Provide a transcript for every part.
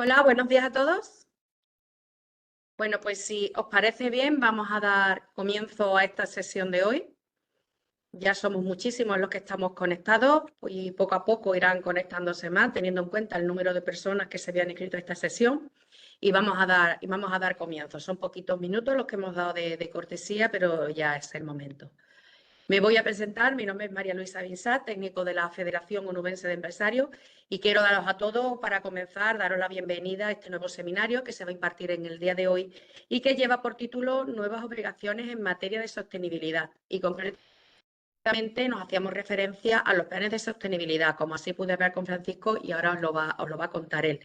Hola, buenos días a todos. Bueno, pues si os parece bien, vamos a dar comienzo a esta sesión de hoy. Ya somos muchísimos los que estamos conectados y poco a poco irán conectándose más, teniendo en cuenta el número de personas que se habían inscrito a esta sesión. Y vamos a dar comienzo. Son poquitos minutos los que hemos dado de cortesía, pero ya es el momento. Me voy a presentar, mi nombre es María Luisa Binsat, técnico de la Federación Onubense de Empresarios, y quiero daros a todos, para comenzar, daros la bienvenida a este nuevo seminario que se va a impartir en el día de hoy y que lleva por título Nuevas obligaciones en materia de sostenibilidad. Y concretamente nos hacíamos referencia a los planes de sostenibilidad, como así pude hablar con Francisco y ahora os lo va a contar él.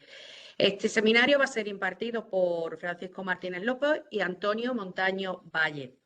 Este seminario va a ser impartido por Francisco Martínez López y Antonio Montaño Valle.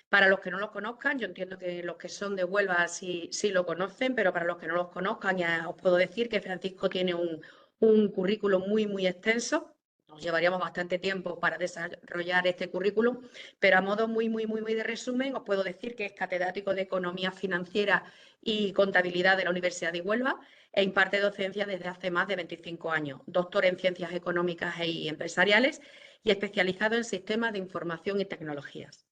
Para los que no los conozcan, yo entiendo que los que son de Huelva sí lo conocen, pero para los que no los conozcan, ya os puedo decir que Francisco tiene un currículum muy extenso. Nos llevaríamos bastante tiempo para desarrollar este currículum, pero a modo muy de resumen, os puedo decir que es catedrático de Economía Financiera y Contabilidad de la Universidad de Huelva e imparte docencia desde hace más de 25 años. Doctor en Ciencias Económicas y Empresariales y especializado en Sistemas de Información y Tecnologías.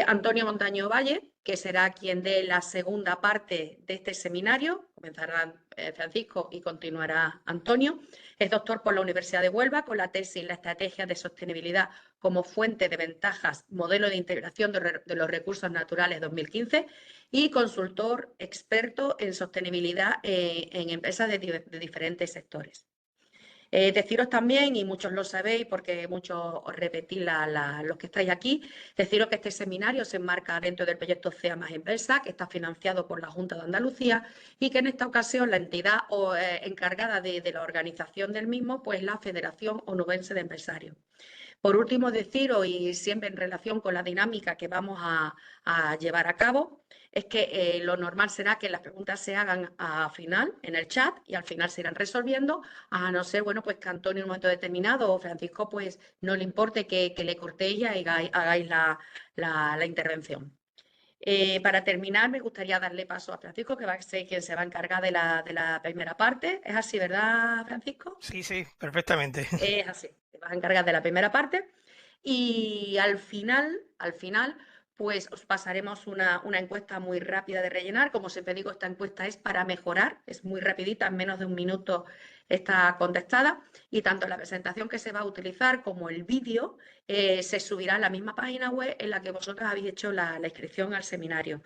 Antonio Montaño Valle, que será quien dé la segunda parte de este seminario. Comenzará Francisco y continuará Antonio. Es doctor por la Universidad de Huelva con la tesis La estrategia de sostenibilidad como fuente de ventajas, modelo de integración de los recursos naturales 2015 y consultor experto en sostenibilidad en empresas de diferentes sectores. Deciros también, y muchos lo sabéis porque muchos os repetís los que estáis aquí, deciros que este seminario se enmarca dentro del proyecto CEA más Empresa, que está financiado por la Junta de Andalucía y que en esta ocasión la entidad encargada de la organización del mismo, pues la Federación Onubense de Empresarios. Por último, deciros, y siempre en relación con la dinámica que vamos a llevar a cabo, es que lo normal será que las preguntas se hagan al final, en el chat, y al final se irán resolviendo, a no ser, bueno, pues que Antonio en un momento determinado o Francisco, pues no le importe que le cortéis y hagáis la intervención. Para terminar, me gustaría darle paso a Francisco, que va a ser quien se va a encargar de la primera parte. ¿Es así, verdad, Francisco? Sí, sí, perfectamente. Es así, te vas a encargar de la primera parte y al final, pues os pasaremos una encuesta muy rápida de rellenar. Como siempre digo, esta encuesta es para mejorar, es muy rapidita, en menos de un minuto está contestada y tanto la presentación que se va a utilizar como el vídeo se subirá a la misma página web en la que vosotros habéis hecho la inscripción al seminario.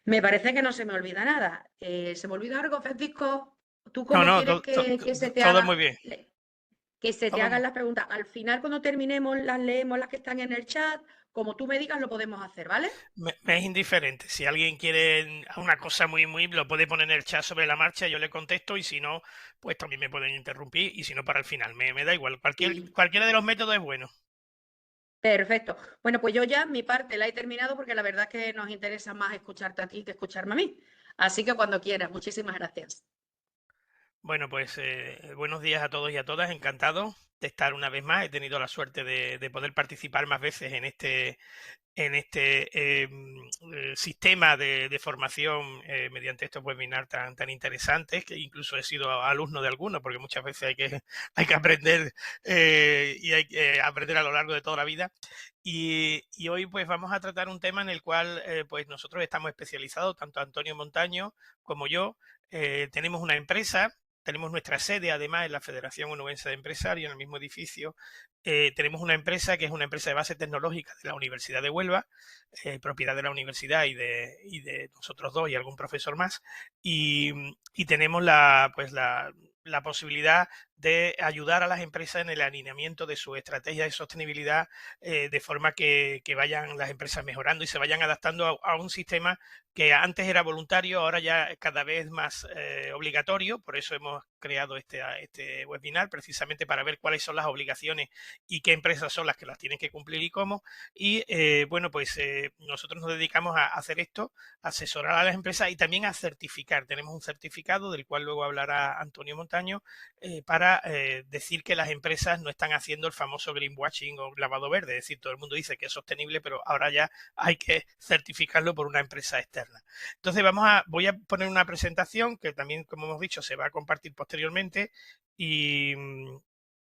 Me parece que no se me olvida nada. ¿Se me olvida algo, Francisco? ¿Tú No, cómo no, quieres que se te todo muy haga? bien. Que se te Todo, hagan las preguntas. Al final, cuando terminemos, las leemos las que están en el chat. Como tú me digas, lo podemos hacer, ¿vale? me es indiferente. Si alguien quiere una cosa muy, lo puede poner en el chat sobre la marcha, yo le contesto y si no, pues también me pueden interrumpir y si no para el final. Me da igual. Sí. Cualquiera de los métodos es bueno. Perfecto. Bueno, pues yo ya mi parte la he terminado porque la verdad es que nos interesa más escucharte a ti que escucharme a mí. Así que cuando quieras, muchísimas gracias. Bueno, pues buenos días a todos y a todas. Encantado de estar una vez más. He tenido la suerte de poder participar más veces en este sistema de formación mediante estos webinars tan interesantes, que incluso he sido alumno de algunos, porque muchas veces hay que aprender y hay que aprender a lo largo de toda la vida. Y hoy pues vamos a tratar un tema en el cual pues nosotros estamos especializados, tanto Antonio Montaño como yo. Tenemos una empresa. Tenemos nuestra sede, además, en la Federación Onubense de Empresarios, en el mismo edificio. Tenemos una empresa que es una empresa de base tecnológica de la Universidad de Huelva, propiedad de la universidad y de nosotros dos y algún profesor más. Y tenemos la posibilidad de ayudar a las empresas en el alineamiento de su estrategia de sostenibilidad, de forma que vayan las empresas mejorando y se vayan adaptando a un sistema que antes era voluntario, ahora ya es cada vez más obligatorio. Por eso hemos creado este webinar, precisamente para ver cuáles son las obligaciones y qué empresas son las que las tienen que cumplir y cómo. Y bueno, pues nosotros nos dedicamos a hacer esto, a asesorar a las empresas y también a certificar. Tenemos un certificado del cual luego hablará Antonio Montaño, para decir que las empresas no están haciendo el famoso greenwashing o lavado verde. Es decir, todo el mundo dice que es sostenible, pero ahora ya hay que certificarlo por una empresa externa. Entonces voy a poner una presentación que también, como hemos dicho, se va a compartir posteriormente y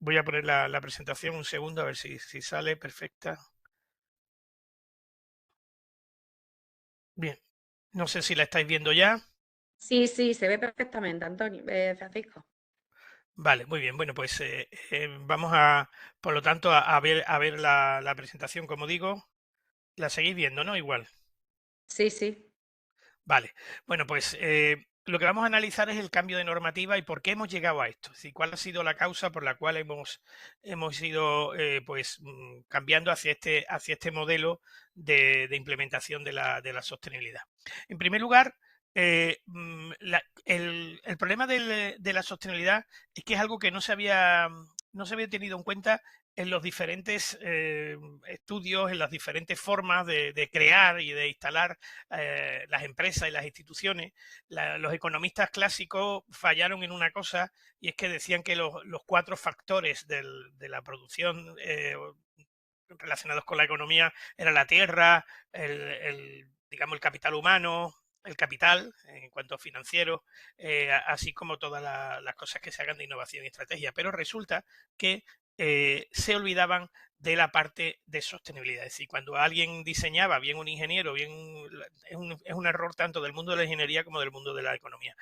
Voy a poner la presentación un segundo a ver si sale perfecta. Bien, no sé si la estáis viendo ya. Sí, sí, se ve perfectamente, Antonio, Francisco. Vale, muy bien. Bueno, pues vamos por lo tanto, a ver la presentación, como digo. La seguís viendo, ¿no? Igual. Sí, sí. Vale. Bueno, pues lo que vamos a analizar es el cambio de normativa y por qué hemos llegado a esto. Es decir, cuál ha sido la causa por la cual hemos ido pues cambiando hacia este modelo de implementación de la sostenibilidad. En primer lugar, el problema de la sostenibilidad es que es algo que no se había tenido en cuenta en los diferentes estudios, en las diferentes formas de crear y de instalar las empresas y las instituciones. Los economistas clásicos fallaron en una cosa y es que decían que los cuatro factores de la producción relacionados con la economía era la tierra, digamos, el capital humano, el capital en cuanto a financiero, así como todas las cosas que se hagan de innovación y estrategia. Pero resulta que se olvidaban de la parte de sostenibilidad. Es decir, cuando alguien diseñaba, bien un ingeniero, es un error tanto del mundo de la ingeniería como del mundo de la economía.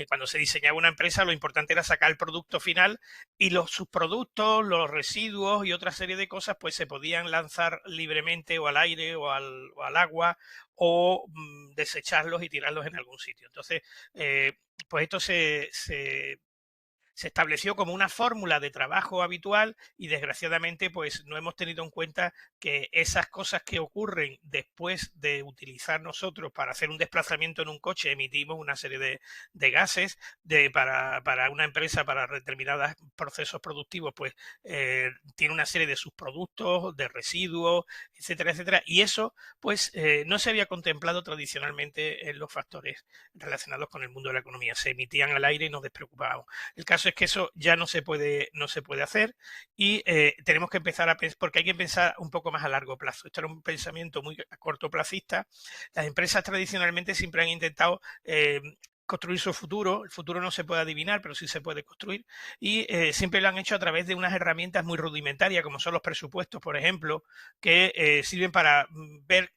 Cuando se diseñaba una empresa, lo importante era sacar el producto final y los subproductos, los residuos y otra serie de cosas, pues se podían lanzar libremente o al aire o al agua o desecharlos y tirarlos en algún sitio. Entonces, pues esto se estableció como una fórmula de trabajo habitual y desgraciadamente pues no hemos tenido en cuenta que esas cosas que ocurren después de utilizar nosotros para hacer un desplazamiento en un coche emitimos una serie de gases para una empresa, para determinados procesos productivos pues tiene una serie de subproductos, de residuos, etcétera, etcétera, y eso pues no se había contemplado tradicionalmente en los factores relacionados con el mundo de la economía, se emitían al aire y nos despreocupábamos. El caso es que eso ya no se puede hacer y tenemos que empezar a pensar, porque hay que pensar un poco más a largo plazo. Esto era un pensamiento muy cortoplacista. Las empresas tradicionalmente siempre han intentado construir su futuro. El futuro no se puede adivinar, pero sí se puede construir. Y siempre lo han hecho a través de unas herramientas muy rudimentarias, como son los presupuestos, por ejemplo, que sirven para ver,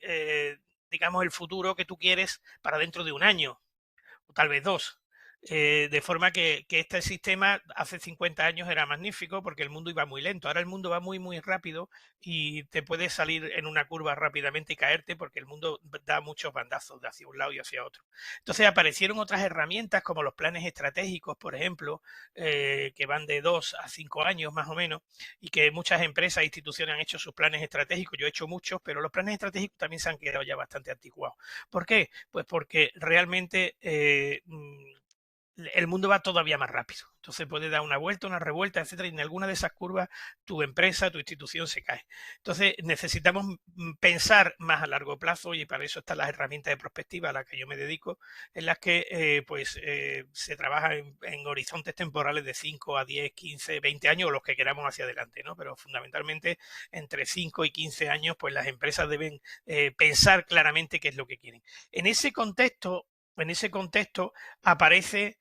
digamos, el futuro que tú quieres para dentro de un año o tal vez dos. De forma que este sistema hace 50 años era magnífico porque el mundo iba muy lento. Ahora el mundo va muy, muy rápido y te puedes salir en una curva rápidamente y caerte porque el mundo da muchos bandazos de hacia un lado y hacia otro. Entonces aparecieron otras herramientas como los planes estratégicos, por ejemplo, que van de 2 a 5 años más o menos y que muchas empresas e instituciones han hecho sus planes estratégicos. Yo he hecho muchos, pero los planes estratégicos también se han quedado ya bastante anticuados. ¿Por qué? Pues porque realmente el mundo va todavía más rápido. Entonces puede dar una vuelta, una revuelta, etcétera, y en alguna de esas curvas tu empresa, tu institución se cae. Entonces necesitamos pensar más a largo plazo y para eso están las herramientas de prospectiva a las que yo me dedico, en las que se trabaja en horizontes temporales de 5 a 10, 15, 20 años o los que queramos hacia adelante, ¿no? Pero fundamentalmente entre 5 y 15 años, pues las empresas deben pensar claramente qué es lo que quieren. En ese contexto aparece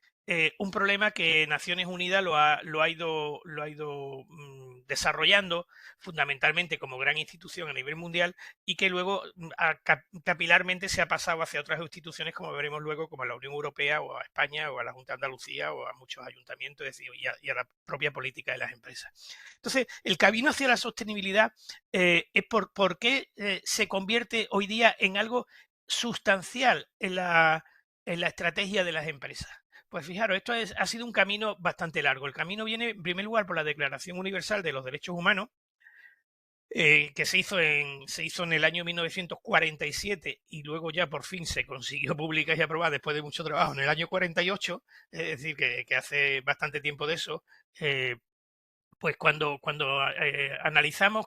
un problema que Naciones Unidas lo ha ido desarrollando fundamentalmente como gran institución a nivel mundial y que luego capilarmente se ha pasado hacia otras instituciones como veremos luego como a la Unión Europea o a España o a la Junta de Andalucía o a muchos ayuntamientos es decir, y a la propia política de las empresas. Entonces, el camino hacia la sostenibilidad es por qué se convierte hoy día en algo sustancial en la estrategia de las empresas. Pues fijaros, ha sido un camino bastante largo. El camino viene, en primer lugar, por la Declaración Universal de los Derechos Humanos, que se hizo en el año 1947 y luego ya por fin se consiguió publicar y aprobar después de mucho trabajo en el año 48, es decir, que hace bastante tiempo de eso. Pues cuando analizamos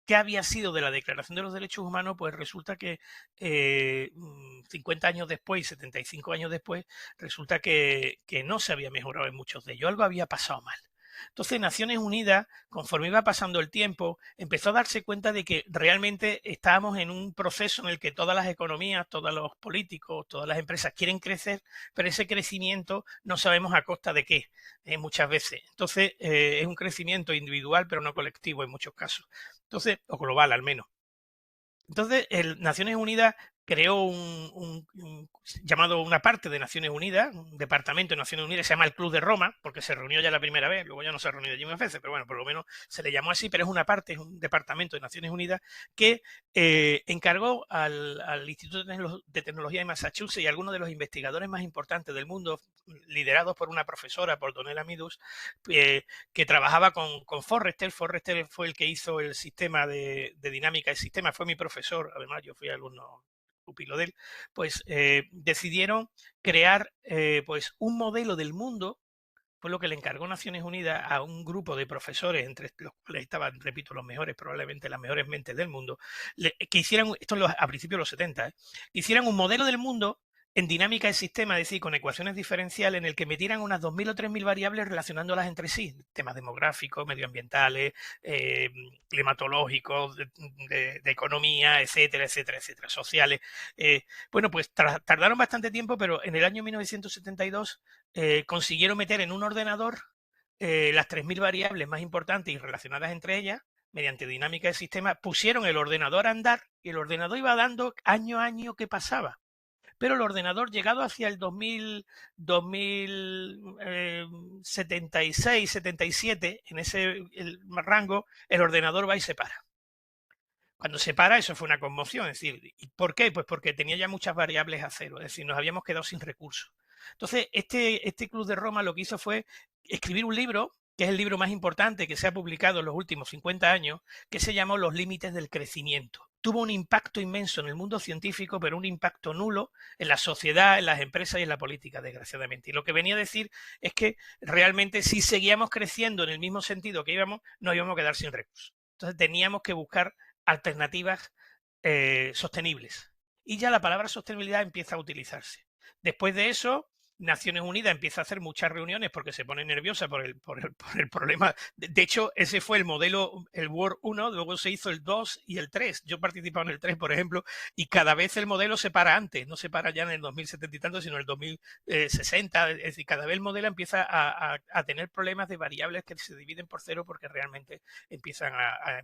qué había sido de la Declaración de los Derechos Humanos, pues resulta que 50 años después, 75 años después, resulta que no se había mejorado en muchos de ellos. Algo había pasado mal. Entonces, Naciones Unidas, conforme iba pasando el tiempo, empezó a darse cuenta de que realmente estábamos en un proceso en el que todas las economías, todos los políticos, todas las empresas quieren crecer, pero ese crecimiento no sabemos a costa de qué, muchas veces. Entonces, es un crecimiento individual, pero no colectivo en muchos casos. Entonces, o global al menos. Entonces, Naciones Unidas creó llamado una parte de Naciones Unidas, un departamento de Naciones Unidas, se llama el Club de Roma, porque se reunió ya la primera vez, luego ya no se ha reunido allí más veces, pero bueno, por lo menos se le llamó así, pero es una parte, es un departamento de Naciones Unidas que encargó al Instituto de Tecnología de Massachusetts y a algunos de los investigadores más importantes del mundo, liderados por una profesora, por Donella Meadows, que trabajaba con Forrester. Forrester fue el que hizo el sistema de dinámica del sistema, fue mi profesor, además yo fui alumno pupilo de él. Pues decidieron crear pues un modelo del mundo, fue lo que le encargó Naciones Unidas a un grupo de profesores, entre los cuales estaban, repito, los mejores, probablemente las mejores mentes del mundo, que hicieran, esto a principios de los 70, que hicieran un modelo del mundo en dinámica de sistema, es decir, con ecuaciones diferenciales, en el que metieran unas 2.000 o 3.000 variables relacionándolas entre sí, temas demográficos, medioambientales, climatológicos, de economía, etcétera, etcétera, etcétera, sociales. Bueno, pues tardaron bastante tiempo, pero en el año 1972 consiguieron meter en un ordenador las 3.000 variables más importantes y relacionadas entre ellas mediante dinámica de sistema, pusieron el ordenador a andar y el ordenador iba dando año a año que pasaba. Pero el ordenador, llegado hacia el 2076, 77, en ese rango, el ordenador va y se para. Cuando se para, eso fue una conmoción. Es decir, ¿y por qué? Pues porque tenía ya muchas variables a cero. Es decir, nos habíamos quedado sin recursos. Entonces, este Club de Roma lo que hizo fue escribir un libro, que es el libro más importante que se ha publicado en los últimos 50 años, que se llamó Los límites del crecimiento. Tuvo un impacto inmenso en el mundo científico, pero un impacto nulo en la sociedad, en las empresas y en la política, desgraciadamente. Y lo que venía a decir es que realmente si seguíamos creciendo en el mismo sentido que íbamos, nos íbamos a quedar sin recursos. Entonces teníamos que buscar alternativas sostenibles. Y ya la palabra sostenibilidad empieza a utilizarse. Después de eso, Naciones Unidas empieza a hacer muchas reuniones porque se pone nerviosa por el problema. De hecho, ese fue el modelo, el World 1, luego se hizo el 2 y el 3. Yo participaba en el 3, por ejemplo, y cada vez el modelo se para antes, no se para ya en el 2070 y tanto, sino en el 2060. Es decir, cada vez el modelo empieza a tener problemas de variables que se dividen por cero porque realmente empiezan a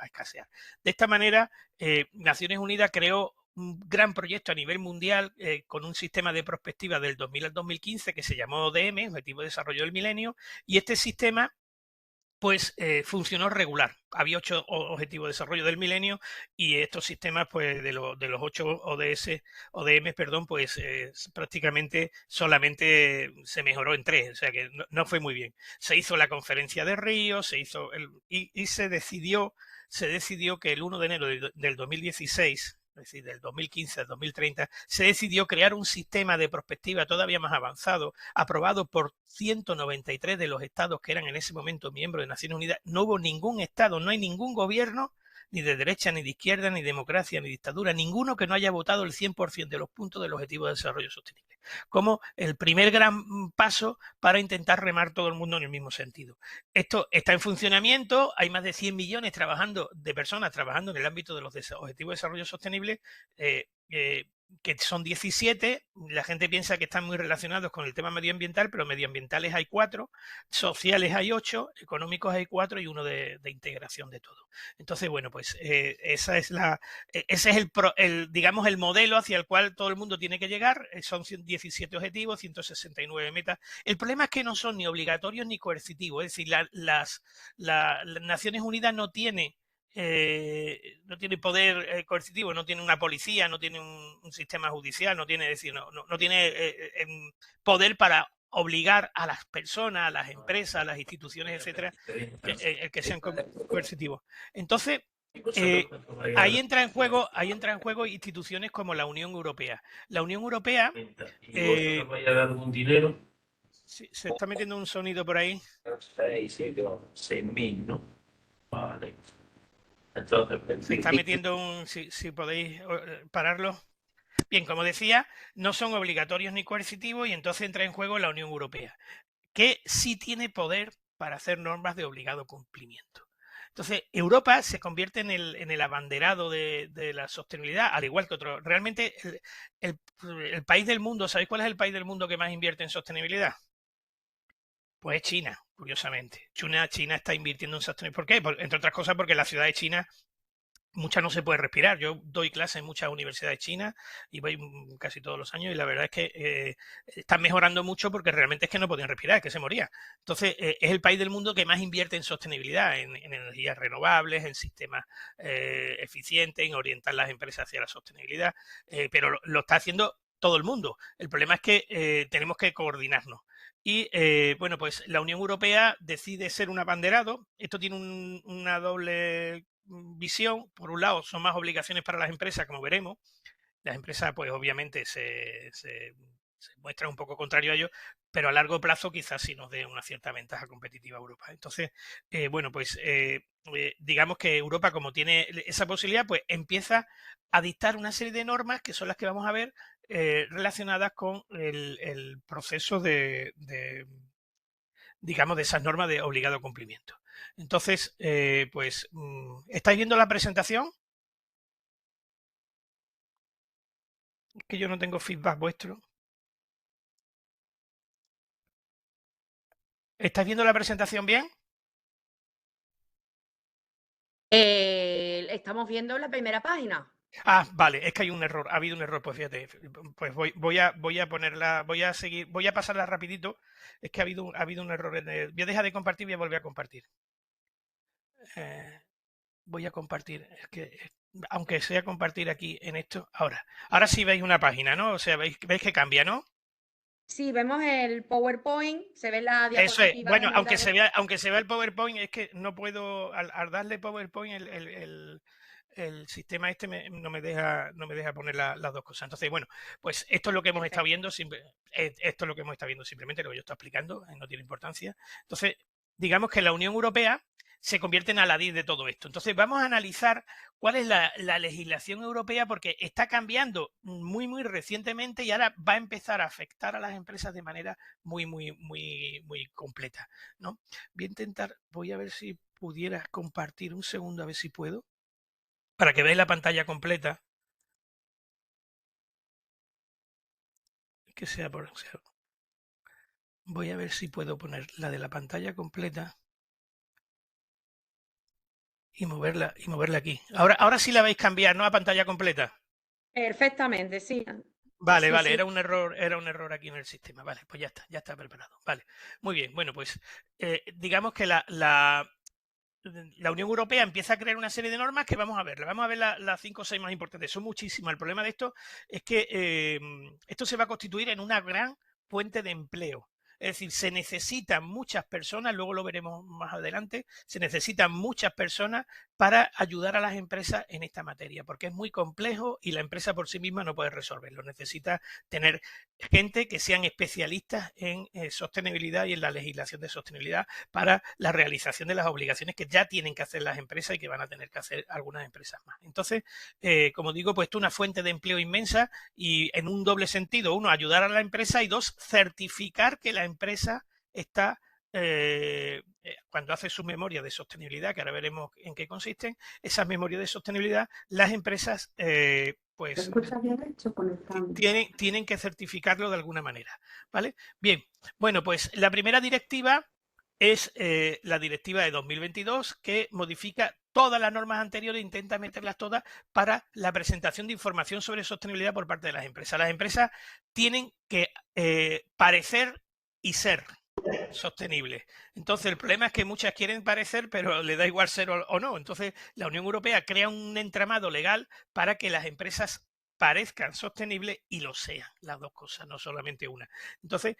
escasear. De esta manera, Naciones Unidas creó un gran proyecto a nivel mundial con un sistema de prospectiva del 2000 al 2015 que se llamó ODM, Objetivo de Desarrollo del Milenio, y este sistema pues funcionó regular. Había 8 objetivos de desarrollo del milenio y estos sistemas, pues de los 8 ODM, perdón, pues prácticamente solamente se mejoró en 3, o sea que no fue muy bien. Se hizo la conferencia de Río, y se decidió que el 1 de enero del 2016, es decir, del 2015 al 2030, se decidió crear un sistema de prospectiva todavía más avanzado, aprobado por 193 de los estados que eran en ese momento miembros de Naciones Unidas. No hubo ningún estado, no hay ningún gobierno, ni de derecha, ni de izquierda, ni democracia, ni dictadura, ninguno que no haya votado el 100% de los puntos del Objetivo de Desarrollo Sostenible, como el primer gran paso para intentar remar todo el mundo en el mismo sentido. Esto está en funcionamiento, hay más de 100 millones de personas trabajando en el ámbito de los Objetivos de Desarrollo Sostenible, que son 17, la gente piensa que están muy relacionados con el tema medioambiental, pero medioambientales hay 4, sociales hay 8, económicos hay 4 y uno de integración de todo. Entonces, bueno, pues ese es digamos, el modelo hacia el cual todo el mundo tiene que llegar. Son 17 objetivos, 169 metas. El problema es que no son ni obligatorios ni coercitivos, es decir, las Naciones Unidas no tiene poder coercitivo, no tiene una policía, no tiene un sistema judicial, no tiene, es decir, no tiene poder para obligar a las personas, a las empresas, a las instituciones, etcétera, que sean coercitivos. Entonces, ahí entra en juego instituciones como la Unión Europea. La Unión Europea vaya a dar un dinero. Sí, se está metiendo un sonido por ahí. 6.000, ¿no? Vale. Entonces, se está metiendo si podéis pararlo. Bien, como decía, no son obligatorios ni coercitivos y entonces entra en juego la Unión Europea, que sí tiene poder para hacer normas de obligado cumplimiento. Entonces, Europa se convierte en el abanderado de la sostenibilidad, al igual que otros. Realmente, el país del mundo, ¿sabéis cuál es el país del mundo que más invierte en sostenibilidad? Pues es China, curiosamente. China está invirtiendo en sostenibilidad. ¿Por qué? Entre otras cosas porque en la ciudad de China muchas no se puede respirar. Yo doy clases en muchas universidades chinas y voy casi todos los años y la verdad es que están mejorando mucho porque realmente es que no podían respirar, es que se moría. Entonces, es el país del mundo que más invierte en sostenibilidad, en energías renovables, en sistemas eficientes, en orientar las empresas hacia la sostenibilidad, pero lo está haciendo todo el mundo. El problema es que tenemos que coordinarnos. Y bueno, pues la Unión Europea decide ser un abanderado. Esto tiene una doble visión. Por un lado, son más obligaciones para las empresas, como veremos. Las empresas, pues obviamente, se muestran un poco contrario a ello, pero a largo plazo quizás sí nos dé una cierta ventaja competitiva a Europa. Entonces, bueno, pues digamos que Europa, como tiene esa posibilidad, pues empieza a dictar una serie de normas que son las que vamos a ver relacionadas con el proceso digamos, de esas normas de obligado cumplimiento. Entonces, pues, ¿estáis viendo la presentación? Es que yo no tengo feedback vuestro. ¿Estáis viendo la presentación bien? Estamos viendo la primera página. Ah, vale, es que hay un error, ha habido un error, pues fíjate, pues voy a ponerla, voy a seguir, voy a pasarla rapidito, es que ha habido un error voy a dejar de compartir y voy a volver a compartir. Voy a compartir, es que aunque sea compartir aquí en esto, ahora sí veis una página, ¿no? O sea, veis que cambia, ¿no? Sí, vemos el PowerPoint, se ve la Eso es, diapositiva bueno, general. aunque se vea el PowerPoint, es que no puedo, al darle PowerPoint, el sistema este no me deja poner las dos cosas. Entonces, bueno, pues esto es lo que hemos estado viendo, esto es lo que hemos estado viendo simplemente, lo que yo estoy explicando, no tiene importancia. Entonces, digamos que la Unión Europea se convierte en Aladín de todo esto. Entonces, vamos a analizar cuál es la legislación europea, porque está cambiando muy, muy recientemente y ahora va a empezar a afectar a las empresas de manera muy, muy, muy, muy completa, ¿no? Voy a ver si pudiera compartir un segundo, a ver si puedo, para que veáis la pantalla completa. Que sea voy a ver si puedo poner la de la pantalla completa y moverla aquí. Ahora sí la veis cambiar, ¿no? A pantalla completa. Perfectamente, sí. Vale, Sí, vale, sí. era un error aquí en el sistema. Vale, pues ya está preparado. Vale, muy bien. Bueno, pues digamos que la Unión Europea empieza a crear una serie de normas que vamos a ver. Vamos a ver las 5 o 6 más importantes. Son muchísimas. El problema de esto es que esto se va a constituir en una gran fuente de empleo. Es decir, se necesitan muchas personas, luego lo veremos más adelante, se necesitan muchas personas para ayudar a las empresas en esta materia, porque es muy complejo y la empresa por sí misma no puede resolverlo. Necesita tener gente que sean especialistas en sostenibilidad y en la legislación de sostenibilidad para la realización de las obligaciones que ya tienen que hacer las empresas y que van a tener que hacer algunas empresas más. Entonces, como digo, pues esto es una fuente de empleo inmensa y en un doble sentido. Uno, ayudar a la empresa y dos, certificar que la empresa está cuando hace su memoria de sostenibilidad, que ahora veremos en qué consisten, esas memorias de sostenibilidad, las empresas pues tienen que certificarlo de alguna manera, ¿vale? Bien, bueno, pues la primera directiva es la directiva de 2022 que modifica todas las normas anteriores e intenta meterlas todas para la presentación de información sobre sostenibilidad por parte de las empresas. Las empresas tienen que parecer y ser sostenibles. Entonces, el problema es que muchas quieren parecer, pero le da igual ser o no. Entonces, la Unión Europea crea un entramado legal para que las empresas parezcan sostenibles y lo sean, las dos cosas, no solamente una. Entonces,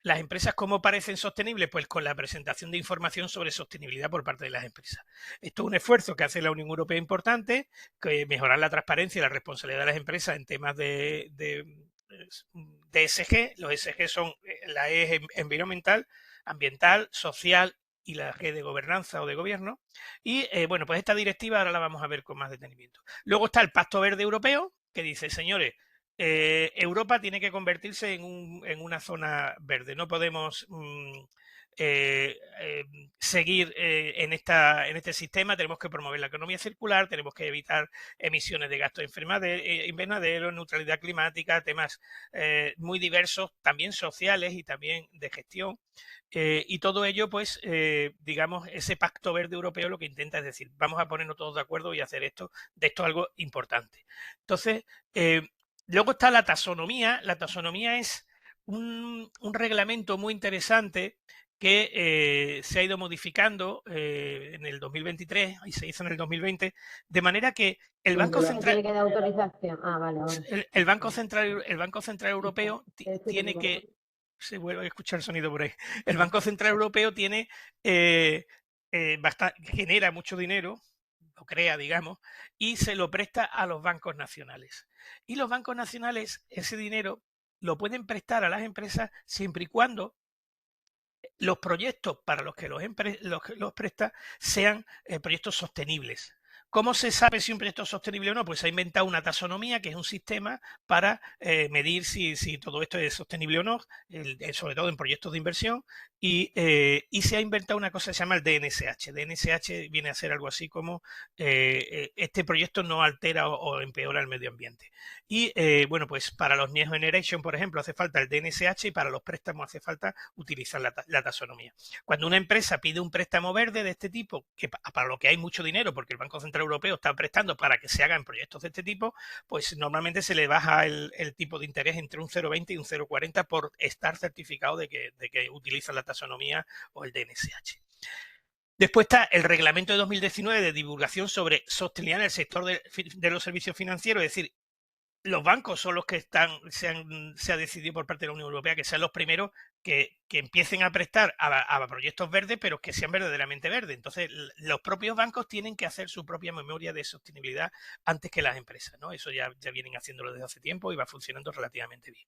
las empresas, ¿cómo parecen sostenibles? Pues con la presentación de información sobre sostenibilidad por parte de las empresas. Esto es un esfuerzo que hace la Unión Europea importante, que mejorar la transparencia y la responsabilidad de las empresas en temas de ESG. Los ESG son la E environmental, ambiental, social y la G de gobernanza o de gobierno. Y bueno, pues esta directiva ahora la vamos a ver con más detenimiento. Luego está el Pacto Verde Europeo, que dice, señores, Europa tiene que convertirse en una zona verde. No podemos seguir en este sistema, tenemos que promover la economía circular, tenemos que evitar emisiones de gases invernaderos, neutralidad climática, temas muy diversos, también sociales y también de gestión. Y todo ello, pues, digamos, ese pacto verde europeo lo que intenta es decir, vamos a ponernos todos de acuerdo y hacer de esto algo importante. Entonces, luego está la taxonomía. La taxonomía es un reglamento muy interesante que se ha ido modificando en el 2023 y se hizo en el 2020, de manera que el Banco Central... Tiene que dar autorización. Ah, vale, ahora. El Banco Central Europeo tiene que... Se vuelve a escuchar el sonido por ahí. El Banco Central Europeo tiene genera mucho dinero, lo crea, digamos, y se lo presta a los bancos nacionales. Y los bancos nacionales, ese dinero lo pueden prestar a las empresas siempre y cuando los proyectos para los que los presta sean proyectos sostenibles. ¿Cómo se sabe si un proyecto es sostenible o no? Pues se ha inventado una taxonomía, que es un sistema para medir si todo esto es sostenible o no, sobre todo en proyectos de inversión, y se ha inventado una cosa que se llama el DNSH. DNSH viene a ser algo así como este proyecto no altera o empeora el medio ambiente. Y bueno, pues para los Next Generation, por ejemplo, hace falta el DNSH y para los préstamos hace falta utilizar la taxonomía. Cuando una empresa pide un préstamo verde de este tipo, que para lo que hay mucho dinero, porque el Banco Central Europeo está prestando para que se hagan proyectos de este tipo, pues normalmente se le baja el tipo de interés entre un 0,20 y un 0,40 por estar certificado de que utilizan la taxonomía o el DNSH. Después está el reglamento de 2019 de divulgación sobre sostenibilidad en el sector de los servicios financieros, es decir, los bancos son los que se ha decidido por parte de la Unión Europea que sean los primeros que empiecen a prestar a proyectos verdes, pero que sean verdaderamente verdes. Entonces, los propios bancos tienen que hacer su propia memoria de sostenibilidad antes que las empresas, ¿no? Eso ya vienen haciéndolo desde hace tiempo y va funcionando relativamente bien.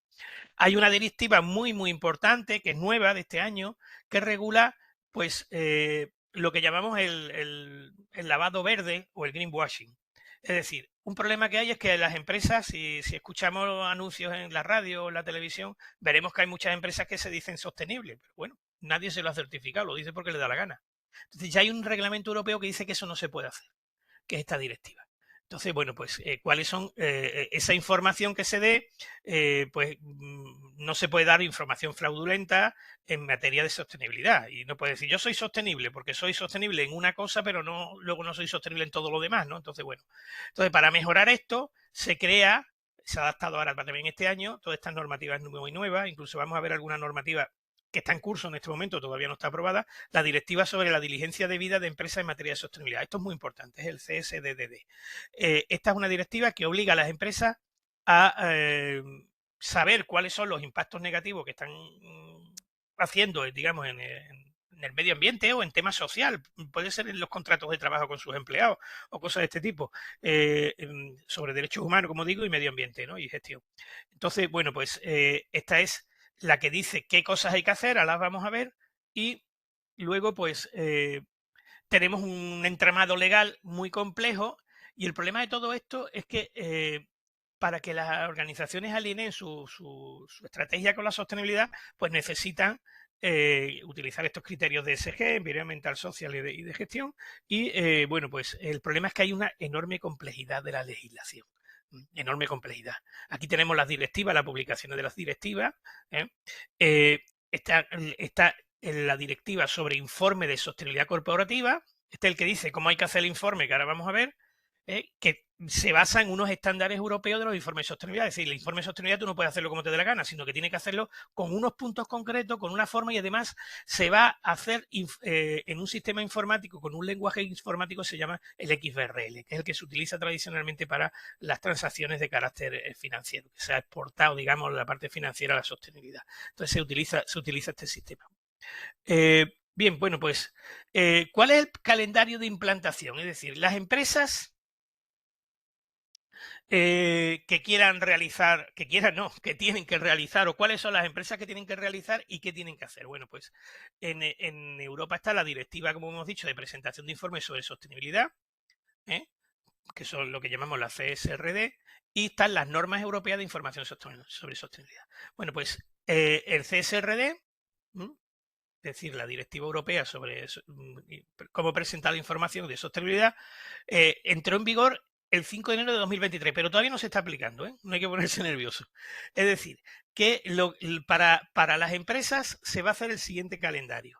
Hay una directiva muy, muy importante, que es nueva de este año, que regula, pues, lo que llamamos el lavado verde o el greenwashing. Es decir, un problema que hay es que las empresas, si escuchamos anuncios en la radio o en la televisión, veremos que hay muchas empresas que se dicen sostenibles, pero bueno, nadie se lo ha certificado, lo dice porque le da la gana. Entonces ya hay un reglamento europeo que dice que eso no se puede hacer, que es esta directiva. Entonces, bueno, pues cuáles son esa información que se dé, pues no se puede dar información fraudulenta en materia de sostenibilidad. Y no puede decir, yo soy sostenible porque soy sostenible en una cosa, pero luego no soy sostenible en todo lo demás, ¿no? Entonces, bueno, para mejorar esto se ha adaptado ahora también este año, todas estas normativas muy nuevas, incluso vamos a ver alguna normativa que está en curso en este momento, todavía no está aprobada, la directiva sobre la diligencia debida de empresas en materia de sostenibilidad. Esto es muy importante, es el CSDDD. Esta es una directiva que obliga a las empresas a saber cuáles son los impactos negativos que están haciendo, digamos, en el medio ambiente o en temas social, puede ser en los contratos de trabajo con sus empleados o cosas de este tipo, sobre derechos humanos, como digo, y medio ambiente, ¿no? Y gestión. Entonces, bueno, pues esta es la que dice qué cosas hay que hacer, ahora las vamos a ver, y luego pues tenemos un entramado legal muy complejo y el problema de todo esto es que para que las organizaciones alineen su estrategia con la sostenibilidad, pues necesitan utilizar estos criterios de ESG, environmental, social y de gestión, y bueno, pues el problema es que hay una enorme complejidad de la legislación. Enorme complejidad. Aquí tenemos las directivas, las publicaciones de las directivas. Está en la directiva sobre informe de sostenibilidad corporativa. Este es el que dice cómo hay que hacer el informe, que ahora vamos a ver, que se basa en unos estándares europeos de los informes de sostenibilidad. Es decir, el informe de sostenibilidad tú no puedes hacerlo como te dé la gana, sino que tienes que hacerlo con unos puntos concretos, con una forma, y además se va a hacer en un sistema informático, con un lenguaje informático que se llama el XBRL, que es el que se utiliza tradicionalmente para las transacciones de carácter financiero, que se ha exportado, digamos, la parte financiera a la sostenibilidad. Entonces se utiliza este sistema. Bien, bueno, pues, ¿cuál es el calendario de implantación? Es decir, las empresas que quieran realizar, que tienen que realizar, o cuáles son las empresas que tienen que realizar y qué tienen que hacer. Bueno, pues en Europa está la directiva, como hemos dicho, de presentación de informes sobre sostenibilidad, que son lo que llamamos la CSRD, y están las normas europeas de información sobre sostenibilidad. Bueno, pues el CSRD decir, la Directiva Europea sobre cómo presentar la información de sostenibilidad, entró en vigor el 5 de enero de 2023, pero todavía no se está aplicando, ¿eh? No hay que ponerse nervioso. Es decir, que para las empresas se va a hacer el siguiente calendario.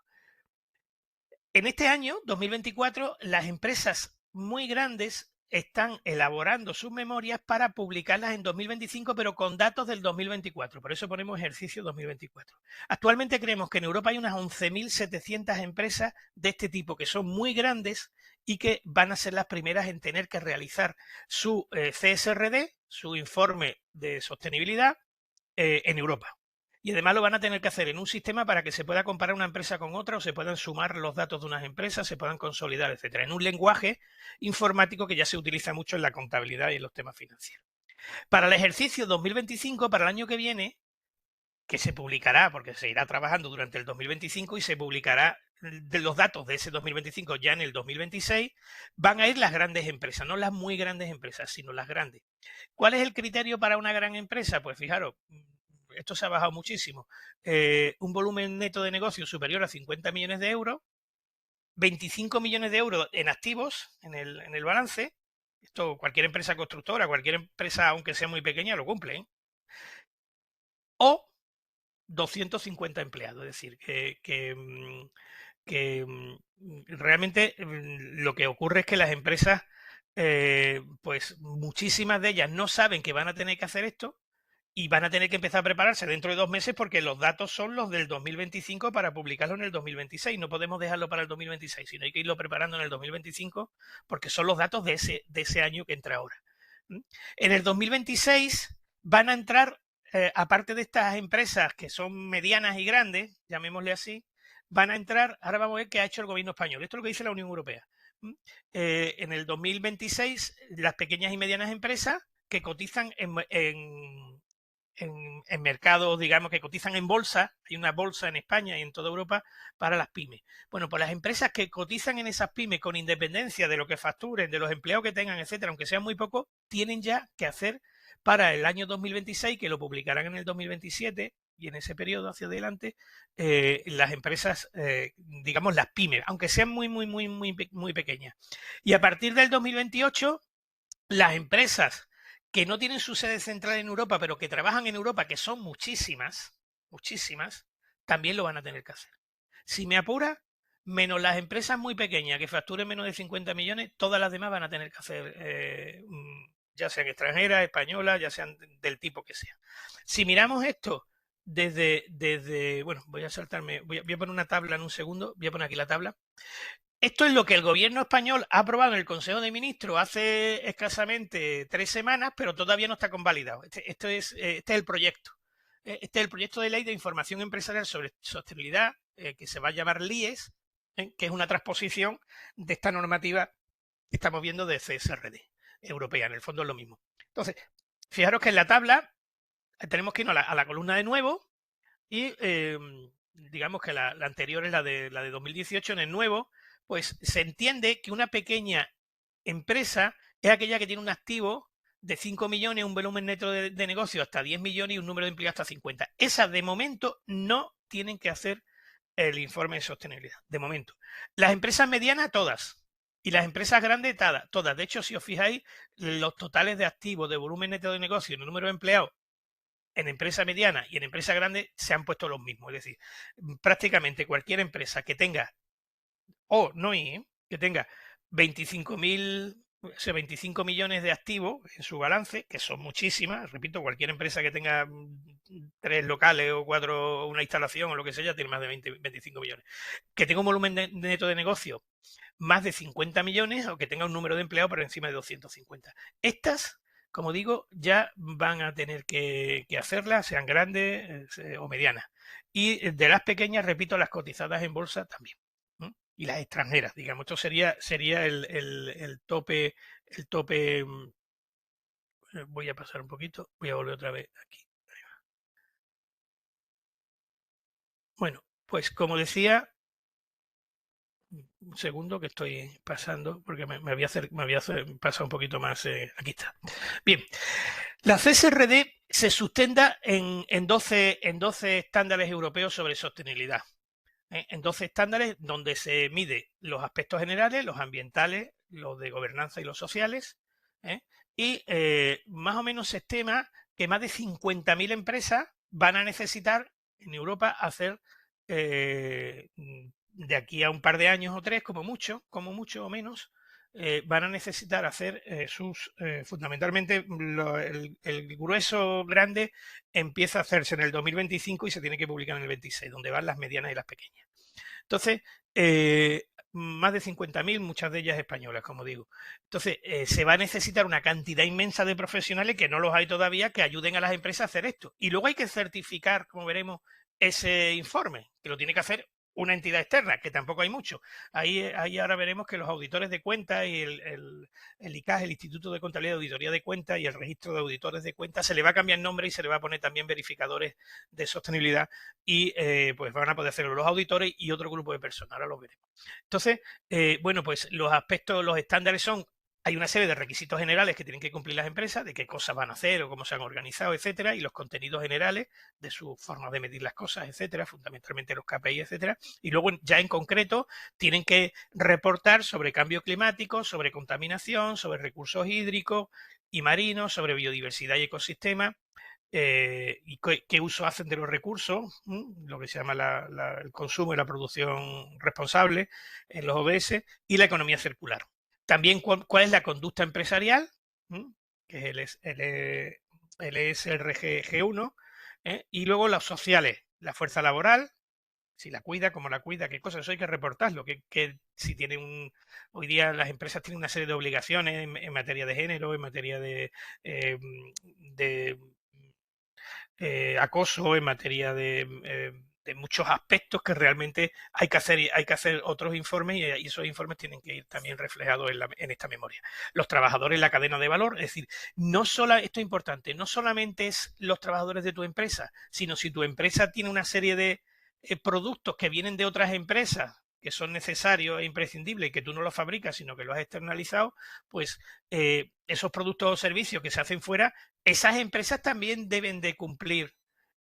En este año, 2024, las empresas muy grandes están elaborando sus memorias para publicarlas en 2025, pero con datos del 2024. Por eso ponemos ejercicio 2024. Actualmente creemos que en Europa hay unas 11.700 empresas de este tipo, que son muy grandes y que van a ser las primeras en tener que realizar su CSRD, su informe de sostenibilidad, en Europa. Y además lo van a tener que hacer en un sistema para que se pueda comparar una empresa con otra o se puedan sumar los datos de unas empresas, se puedan consolidar, etcétera, en un lenguaje informático que ya se utiliza mucho en la contabilidad y en los temas financieros. Para el ejercicio 2025, para el año que viene, que se publicará, porque se irá trabajando durante el 2025 y se publicará de los datos de ese 2025 ya en el 2026, van a ir las grandes empresas, no las muy grandes empresas, sino las grandes. ¿Cuál es el criterio para una gran empresa? Pues fijaros, esto se ha bajado muchísimo. Un volumen neto de negocio superior a 50 millones de euros, 25 millones de euros en activos en el balance. Esto cualquier empresa constructora, cualquier empresa, aunque sea muy pequeña, lo cumple, ¿eh? O 250 empleados. Es decir, que realmente lo que ocurre es que las empresas, pues muchísimas de ellas no saben que van a tener que hacer esto y van a tener que empezar a prepararse dentro de 2 meses porque los datos son los del 2025 para publicarlo en el 2026. No podemos dejarlo para el 2026, sino hay que irlo preparando en el 2025 porque son los datos de ese año que entra ahora. En el 2026 van a entrar, aparte de estas empresas que son medianas y grandes, llamémosle así, van a entrar, ahora vamos a ver qué ha hecho el gobierno español. Esto es lo que dice la Unión Europea. En el 2026, las pequeñas y medianas empresas que cotizan en mercados, digamos, que cotizan en bolsa, hay una bolsa en España y en toda Europa para las pymes. Bueno, pues las empresas que cotizan en esas pymes con independencia de lo que facturen, de los empleados que tengan, etcétera, aunque sean muy pocos, tienen ya que hacer para el año 2026, que lo publicarán en el 2027 y en ese periodo hacia adelante, las empresas, digamos las pymes, aunque sean muy pequeñas. Y a partir del 2028, las empresas que no tienen su sede central en Europa, pero que trabajan en Europa, que son muchísimas, también lo van a tener que hacer. Si me apura, menos las empresas muy pequeñas que facturen menos de 50 millones, todas las demás van a tener que hacer, ya sean extranjeras, españolas, ya sean del tipo que sea. Si miramos esto bueno, voy a saltarme, voy a poner una tabla en un segundo, voy a poner aquí la tabla. Esto es lo que el gobierno español ha aprobado en el Consejo de Ministros hace escasamente 3 semanas, pero todavía no está convalidado. Este es el proyecto. Este es el proyecto de ley de información empresarial sobre sostenibilidad, que se va a llamar LIES, que es una transposición de esta normativa que estamos viendo de CSRD europea. En el fondo es lo mismo. Entonces, fijaros que en la tabla tenemos que irnos a la columna de nuevo y digamos que la anterior es la de 2018. En el nuevo, pues se entiende que una pequeña empresa es aquella que tiene un activo de 5 millones, un volumen neto de negocio hasta 10 millones y un número de empleados hasta 50. Esas de momento no tienen que hacer el informe de sostenibilidad, de momento. Las empresas medianas, todas. Y las empresas grandes, todas. De hecho, si os fijáis, los totales de activos, de volumen neto de negocio y el número de empleados en empresa mediana y en empresa grande se han puesto los mismos. Es decir, prácticamente cualquier empresa que tenga, que tenga 25 millones de activos en su balance, que son muchísimas, repito, cualquier empresa que tenga 3 locales o 4, una instalación o lo que sea, tiene más de 25 millones. Que tenga un volumen neto de negocio más de 50 millones o que tenga un número de empleados por encima de 250. Estas, como digo, ya van a tener que hacerlas, sean grandes o medianas. Y de las pequeñas, repito, las cotizadas en bolsa también. Y las extranjeras, digamos. Esto sería el tope. Voy a pasar un poquito, voy a volver otra vez aquí. Bueno, pues como decía, un segundo que estoy pasando, porque me había pasado un poquito más. Aquí está. Bien, la CSRD se sustenta en 12 estándares europeos sobre sostenibilidad. en 12 estándares donde se mide los aspectos generales, los ambientales, los de gobernanza y los sociales, ¿eh? Y más o menos se estima que más de 50.000 empresas van a necesitar en Europa hacer de aquí a un par de años o 3, como mucho o menos, van a necesitar hacer fundamentalmente el grueso grande empieza a hacerse en el 2025 y se tiene que publicar en el 26, donde van las medianas y las pequeñas. Entonces, más de 50.000, muchas de ellas españolas, como digo. Entonces, se va a necesitar una cantidad inmensa de profesionales, que no los hay todavía, que ayuden a las empresas a hacer esto. Y luego hay que certificar, como veremos, ese informe, que lo tiene que hacer una entidad externa, que tampoco hay mucho. Ahí ahora veremos que los auditores de cuentas y el ICAS, el Instituto de Contabilidad y Auditoría de Cuentas, y el Registro de Auditores de Cuentas, se le va a cambiar el nombre y se le va a poner también verificadores de sostenibilidad, y pues van a poder hacerlo los auditores y otro grupo de personas. Ahora lo veremos. Entonces, bueno, pues los aspectos, los estándares son, hay una serie de requisitos generales que tienen que cumplir las empresas, de qué cosas van a hacer o cómo se han organizado, etcétera, y los contenidos generales de su forma de medir las cosas, etcétera, fundamentalmente los KPI, etcétera. Y luego ya en concreto tienen que reportar sobre cambio climático, sobre contaminación, sobre recursos hídricos y marinos, sobre biodiversidad y ecosistema, y qué uso hacen de los recursos, lo que se llama el consumo y la producción responsable en los ODS, y la economía circular. También cuál es la conducta empresarial, que es el ESRG G1, y luego los sociales, la fuerza laboral, si la cuida, cómo la cuida, qué cosas, eso hay que reportarlo, que si tiene hoy día las empresas tienen una serie de obligaciones en materia de género, en materia de acoso, en materia de muchos aspectos que realmente hay que hacer otros informes, y esos informes tienen que ir también reflejados en esta memoria. Los trabajadores en la cadena de valor, es decir, esto es importante, no solamente es los trabajadores de tu empresa, sino si tu empresa tiene una serie de productos que vienen de otras empresas que son necesarios e imprescindibles y que tú no los fabricas, sino que los has externalizado, pues esos productos o servicios que se hacen fuera, esas empresas también deben de cumplir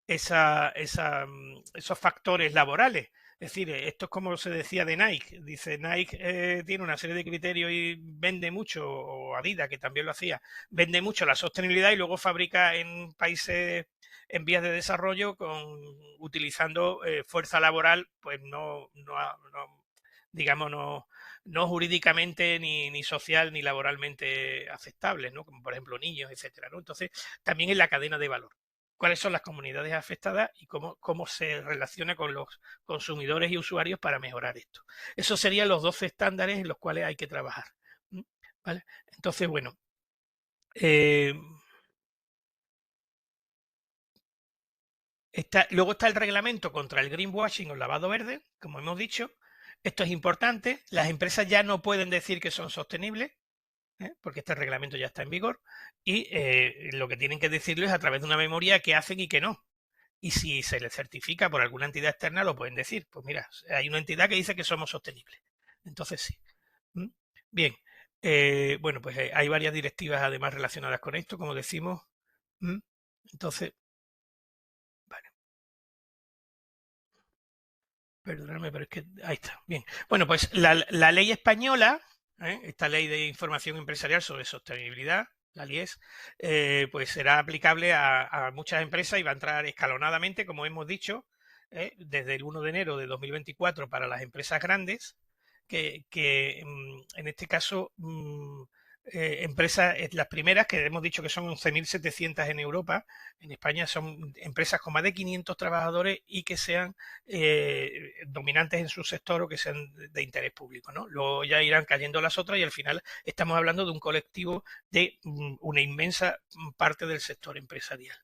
esos factores laborales. Es decir, esto es como se decía de Nike. Dice, Nike tiene una serie de criterios y vende mucho, o Adidas, que también lo hacía, vende mucho la sostenibilidad y luego fabrica en países en vías de desarrollo utilizando fuerza laboral, pues digamos, no jurídicamente ni social ni laboralmente aceptables, ¿no? Como por ejemplo niños, etcétera, ¿no? Entonces, también en la cadena de valor. ¿Cuáles son las comunidades afectadas y cómo se relaciona con los consumidores y usuarios para mejorar esto? Esos serían los 12 estándares en los cuales hay que trabajar. ¿Vale? Entonces, bueno. Luego está el reglamento contra el greenwashing o el lavado verde, como hemos dicho. Esto es importante. Las empresas ya no pueden decir que son sostenibles, porque este reglamento ya está en vigor, y lo que tienen que decirlo es a través de una memoria qué hacen y qué no. Y si se les certifica por alguna entidad externa, lo pueden decir. Pues mira, hay una entidad que dice que somos sostenibles. Entonces sí. Bien. Bueno, pues hay varias directivas además relacionadas con esto, como decimos. Entonces, vale. Perdóname, pero es que ahí está. Bien. Bueno, pues la ley española, esta ley de información empresarial sobre sostenibilidad, la LIES, pues será aplicable a muchas empresas y va a entrar escalonadamente, como hemos dicho, desde el 1 de enero de 2024 para las empresas grandes, que en este caso empresas, las primeras que hemos dicho que son 11.700 en Europa, en España son empresas con más de 500 trabajadores y que sean dominantes en su sector o que sean de interés público, ¿no? Luego ya irán cayendo las otras y al final estamos hablando de un colectivo de una inmensa parte del sector empresarial.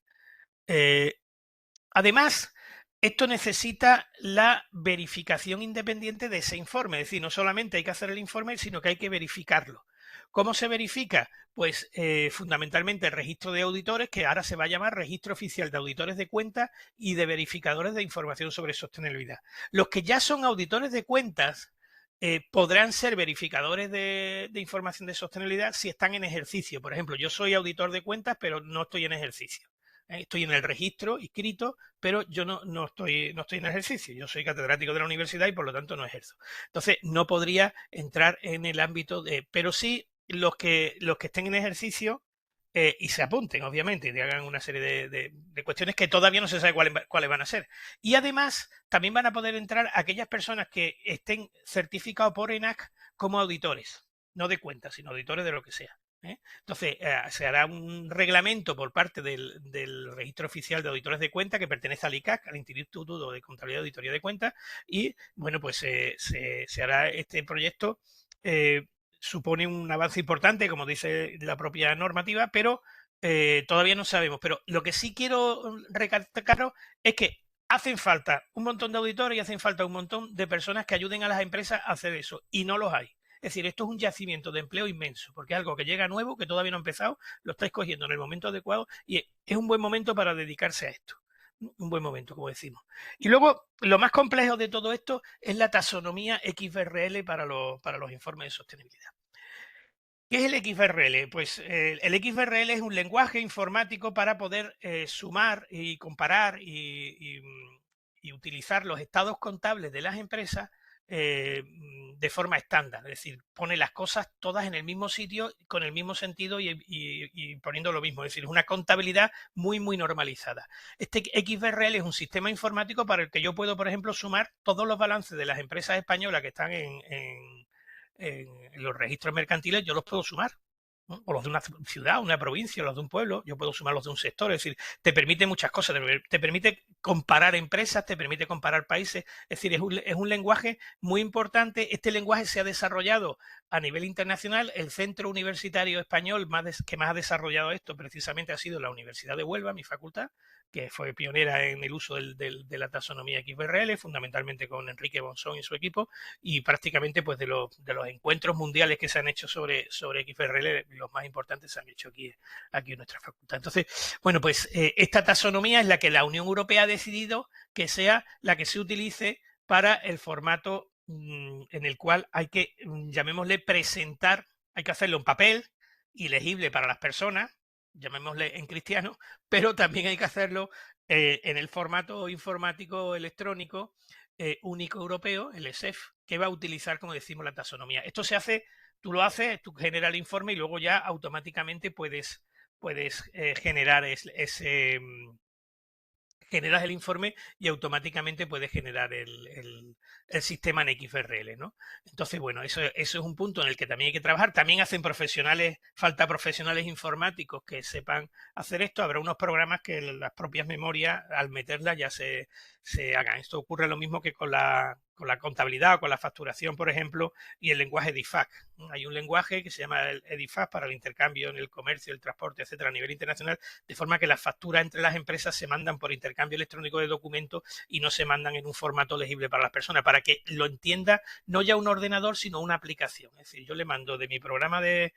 Además, esto necesita la verificación independiente de ese informe, es decir, no solamente hay que hacer el informe, sino que hay que verificarlo. ¿Cómo se verifica? Pues fundamentalmente el registro de auditores, que ahora se va a llamar Registro Oficial de Auditores de Cuentas y de Verificadores de Información sobre Sostenibilidad. Los que ya son auditores de cuentas podrán ser verificadores de información de sostenibilidad si están en ejercicio. Por ejemplo, yo soy auditor de cuentas, pero no estoy en ejercicio. Estoy en el registro inscrito, pero yo no estoy en ejercicio. Yo soy catedrático de la universidad y por lo tanto no ejerzo. Entonces no podría entrar en el ámbito de... Pero sí los que estén en ejercicio y se apunten, obviamente, y hagan una serie de cuestiones que todavía no se sabe cuáles van a ser. Y además también van a poder entrar aquellas personas que estén certificados por ENAC como auditores, no de cuentas, sino auditores de lo que sea. Entonces, se hará un reglamento por parte del Registro Oficial de Auditores de Cuentas que pertenece al ICAC, al Instituto de Contabilidad y Auditoría de Cuentas, y bueno, pues se hará este proyecto. Supone un avance importante, como dice la propia normativa, pero todavía no sabemos. Pero lo que sí quiero recalcar es que hacen falta un montón de auditores y hacen falta un montón de personas que ayuden a las empresas a hacer eso, y no los hay. Es decir, esto es un yacimiento de empleo inmenso, porque es algo que llega nuevo, que todavía no ha empezado, lo estáis cogiendo en el momento adecuado y es un buen momento para dedicarse a esto. Un buen momento, como decimos. Y luego, lo más complejo de todo esto es la taxonomía XBRL para los informes de sostenibilidad. ¿Qué es el XBRL? Pues el XBRL es un lenguaje informático para poder sumar y comparar y utilizar los estados contables de las empresas de forma estándar, es decir, pone las cosas todas en el mismo sitio, con el mismo sentido y poniendo lo mismo, es decir, es una contabilidad muy, muy normalizada. Este XBRL es un sistema informático para el que yo puedo, por ejemplo, sumar todos los balances de las empresas españolas que están en los registros mercantiles, yo los puedo sumar, ¿no? O los de una ciudad, una provincia, los de un pueblo, yo puedo sumar los de un sector. Es decir, te permite muchas cosas, te permite comparar empresas, te permite comparar países. Es decir, es un lenguaje muy importante. Este lenguaje se ha desarrollado a nivel internacional. El centro universitario español que más ha desarrollado esto precisamente ha sido la Universidad de Huelva, mi facultad, que fue pionera en el uso de la taxonomía XBRL, fundamentalmente con Enrique Bonsón y su equipo, y prácticamente pues de los encuentros mundiales que se han hecho sobre XBRL, los más importantes se han hecho aquí en nuestra facultad. Entonces, bueno, pues esta taxonomía es la que la Unión Europea ha decidido que sea la que se utilice para el formato en el cual hay que, llamémosle, presentar, hay que hacerlo en papel y legible para las personas, llamémosle en cristiano, pero también hay que hacerlo en el formato informático electrónico único europeo, el ESEF, que va a utilizar, como decimos, la taxonomía. Esto se hace, tú lo haces, tú generas el informe y luego ya automáticamente puedes generar generas el informe y automáticamente puedes generar el sistema en XBRL, ¿no? Entonces, bueno, eso es un punto en el que también hay que trabajar. También falta profesionales informáticos que sepan hacer esto. Habrá unos programas que las propias memorias, al meterlas, ya se hagan. Esto ocurre lo mismo que con la contabilidad o con la facturación, por ejemplo, y el lenguaje EDIFACT. Hay un lenguaje que se llama el EDIFACT para el intercambio en el comercio, el transporte, etcétera, a nivel internacional, de forma que las facturas entre las empresas se mandan por intercambio electrónico de documentos y no se mandan en un formato legible para las personas, para que lo entienda no ya un ordenador, sino una aplicación. Es decir, yo le mando de mi programa de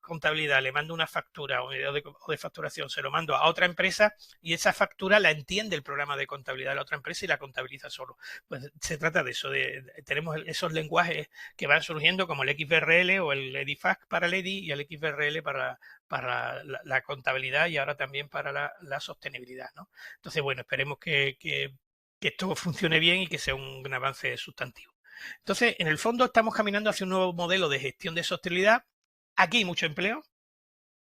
contabilidad, le mando una factura o de facturación, se lo mando a otra empresa y esa factura la entiende el programa de contabilidad de la otra empresa y la contabiliza solo. Pues se trata de eso, tenemos esos lenguajes que van surgiendo como el XBRL o el EDIFACT para el EDI y el XBRL para la contabilidad y ahora también para la sostenibilidad, ¿no? Entonces, bueno, esperemos que esto funcione bien y que sea un avance sustantivo. Entonces, en el fondo estamos caminando hacia un nuevo modelo de gestión de sostenibilidad. Aquí hay mucho empleo.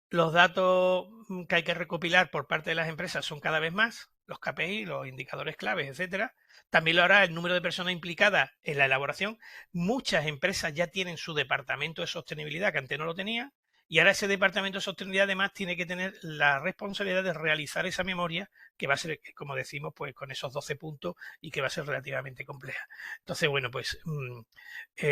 Los datos que hay que recopilar por parte de las empresas son cada vez más, los KPI, los indicadores claves, etcétera. También lo hará el número de personas implicadas en la elaboración. Muchas empresas ya tienen su departamento de sostenibilidad, que antes no lo tenían, y ahora ese departamento de sostenibilidad además tiene que tener la responsabilidad de realizar esa memoria, que va a ser, como decimos, pues con esos 12 puntos y que va a ser relativamente compleja. Entonces, bueno, pues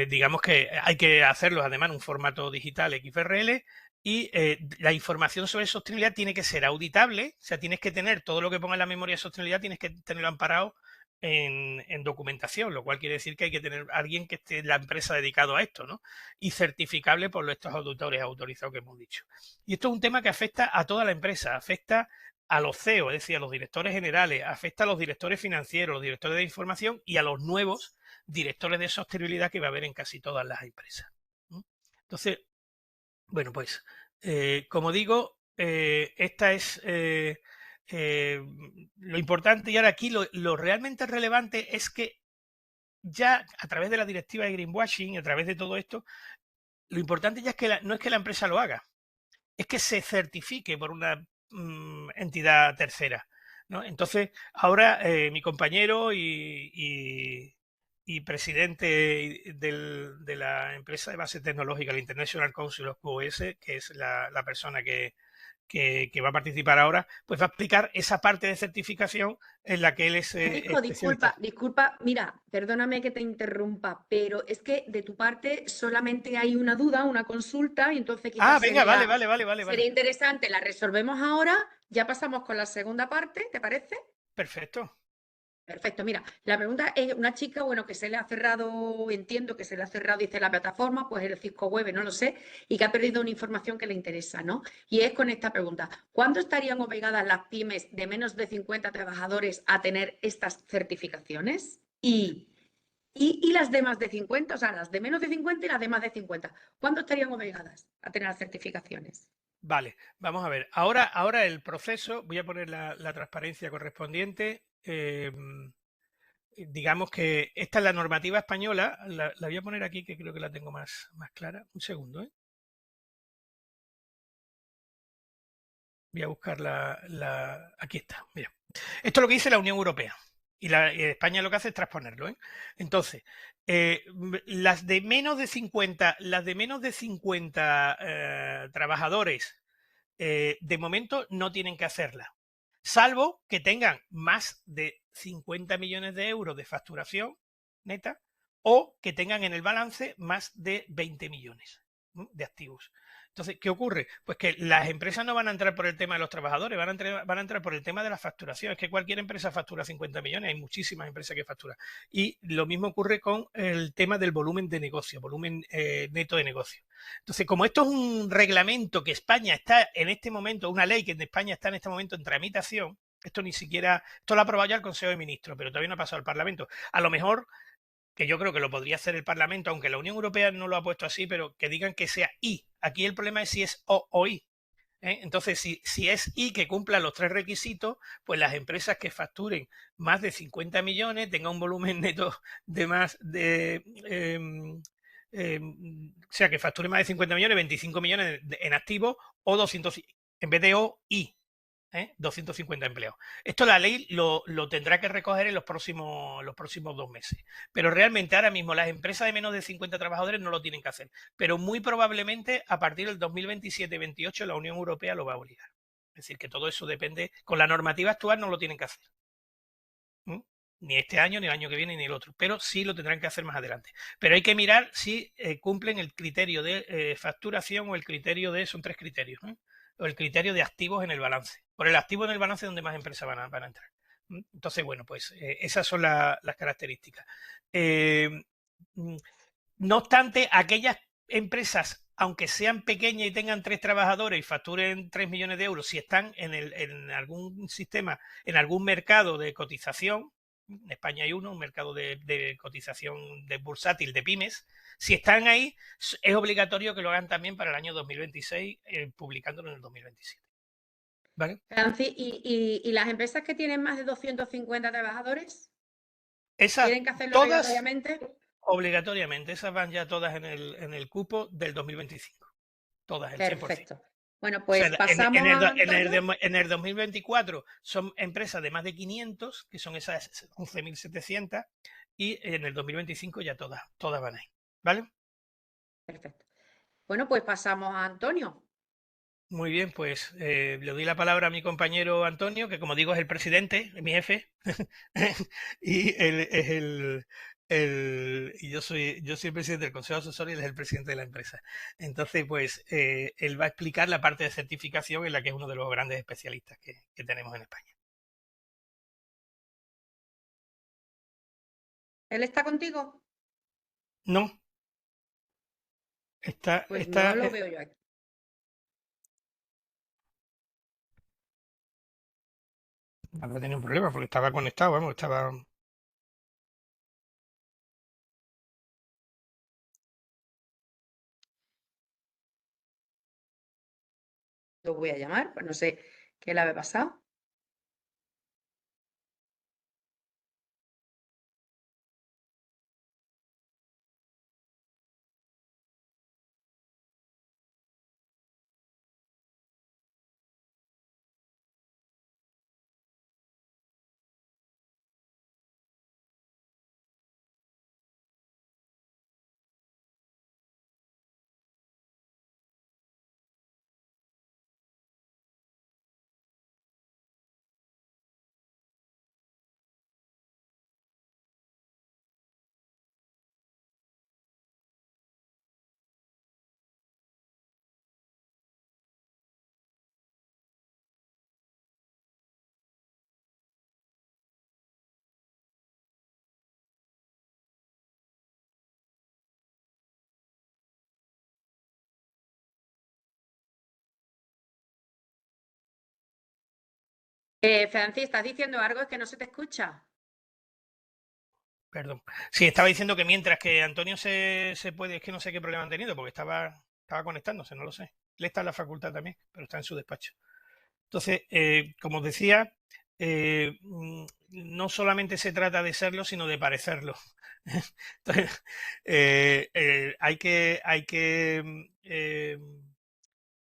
digamos que hay que hacerlo además en un formato digital XBRL. Y la información sobre sostenibilidad tiene que ser auditable, o sea, tienes que tener todo lo que ponga en la memoria de sostenibilidad, tienes que tenerlo amparado en documentación, lo cual quiere decir que hay que tener alguien que esté en la empresa dedicado a esto, ¿no? Y certificable por estos auditores autorizados que hemos dicho. Y esto es un tema que afecta a toda la empresa, afecta a los CEO, es decir, a los directores generales, afecta a los directores financieros, los directores de información y a los nuevos directores de sostenibilidad que va a haber en casi todas las empresas. Entonces, bueno, pues, como digo, esta es lo importante, y ahora aquí lo realmente relevante es que ya a través de la directiva de greenwashing, a través de todo esto, lo importante ya es que no es que la empresa lo haga, es que se certifique por una entidad tercera, ¿no? Entonces, ahora mi compañero y presidente de la empresa de base tecnológica, la International Council of QoS, que es la persona que va a participar ahora, pues va a explicar esa parte de certificación en la que él es Francisco, especialista. disculpa, mira, perdóname que te interrumpa, pero es que de tu parte solamente hay una duda, una consulta, y entonces Ah, quizás venga, vale. sería interesante, la resolvemos ahora, ya pasamos con la segunda parte, ¿te parece? Perfecto. Perfecto, mira, la pregunta es una chica, bueno, que se le ha cerrado, entiendo que se le ha cerrado, dice la plataforma, pues el Cisco Web, no lo sé, y que ha perdido una información que le interesa, ¿no? Y es con esta pregunta, ¿cuándo estarían obligadas las pymes de menos de 50 trabajadores a tener estas certificaciones? Y las de más de 50, o sea, las de menos de 50 y las de más de 50, ¿cuándo estarían obligadas a tener las certificaciones? Vale, vamos a ver. Ahora el proceso, voy a poner la transparencia correspondiente. Digamos que esta es la normativa española, la voy a poner aquí que creo que la tengo más clara. Un segundo, ¿eh? Voy a buscar aquí está, mira. Esto es lo que dice la Unión Europea. Y España lo que hace es transponerlo, ¿eh? Entonces, las de menos de 50, trabajadores, de momento no tienen que hacerla, salvo que tengan más de 50 millones de euros de facturación neta o que tengan en el balance más de 20 millones de activos. Entonces, ¿qué ocurre? Pues que las empresas no van a entrar por el tema de los trabajadores, van a entrar por el tema de la facturación. Es que cualquier empresa factura 50 millones, hay muchísimas empresas que facturan. Y lo mismo ocurre con el tema del volumen de negocio, volumen neto de negocio. Entonces, como esto es un reglamento que España está en este momento, una ley que en España está en este momento en tramitación, esto ni siquiera, esto lo ha aprobado ya el Consejo de Ministros, pero todavía no ha pasado al Parlamento. A lo mejor, que yo creo que lo podría hacer el Parlamento, aunque la Unión Europea no lo ha puesto así, pero que digan que sea I. Aquí el problema es si es O o I. Entonces, si es I que cumpla los tres requisitos, pues las empresas que facturen más de 50 millones, tengan un volumen neto de más de... o sea, que facture más de 50 millones, 25 millones en activo o 200, en vez de O, I. 250 empleados. Esto la ley lo tendrá que recoger en los próximos 2 meses. Pero realmente ahora mismo las empresas de menos de 50 trabajadores no lo tienen que hacer. Pero muy probablemente a partir del 2027-28 la Unión Europea lo va a obligar. Es decir, que todo eso depende, con la normativa actual no lo tienen que hacer. Ni este año, ni el año que viene, ni el otro. Pero sí lo tendrán que hacer más adelante. Pero hay que mirar si cumplen el criterio de facturación o el criterio de, son tres criterios, o el criterio de activos en el balance. Por el activo en el balance es donde más empresas van a entrar. Entonces, bueno, pues esas son las características. No obstante, aquellas empresas, aunque sean pequeñas y tengan 3 trabajadores y facturen 3 millones de euros, si están en algún sistema, en algún mercado de cotización, en España hay un mercado de cotización de bursátil de pymes, si están ahí, es obligatorio que lo hagan también para el año 2026, publicándolo en el 2027. ¿Vale? Francis, ¿y las empresas que tienen más de 250 trabajadores Esas tienen que hacerlo todas, obligatoriamente? obligatoriamente, esas van ya todas en el cupo del 2025. Todas, el 100%. Perfecto. Bueno, O sea, pues pasamos a Antonio. en el 2024 son empresas de más de 500, que son esas 11.700, y en el 2025 ya todas van ahí. ¿Vale? Perfecto. Bueno, pues pasamos a Antonio. Muy bien, pues le doy la palabra a mi compañero Antonio, que como digo es el presidente, mi jefe, y él es y yo soy el presidente del Consejo Asesor y él es el presidente de la empresa. Entonces, pues él va a explicar la parte de certificación en la que es uno de los grandes especialistas que tenemos en España. ¿Él está contigo? No, está, Pues no está, lo veo yo aquí. habrá tenido un problema porque estaba conectado, vamos, estaba. Lo voy a llamar, pues no sé qué le había pasado. Francis, ¿estás diciendo algo? Es que no se te escucha. Perdón. Sí, estaba diciendo que mientras que Antonio se puede, es que no sé qué problema han tenido, porque estaba conectándose, no lo sé. Él está en la facultad también, pero está en su despacho. Entonces, como os decía, no solamente se trata de serlo, sino de parecerlo. Entonces,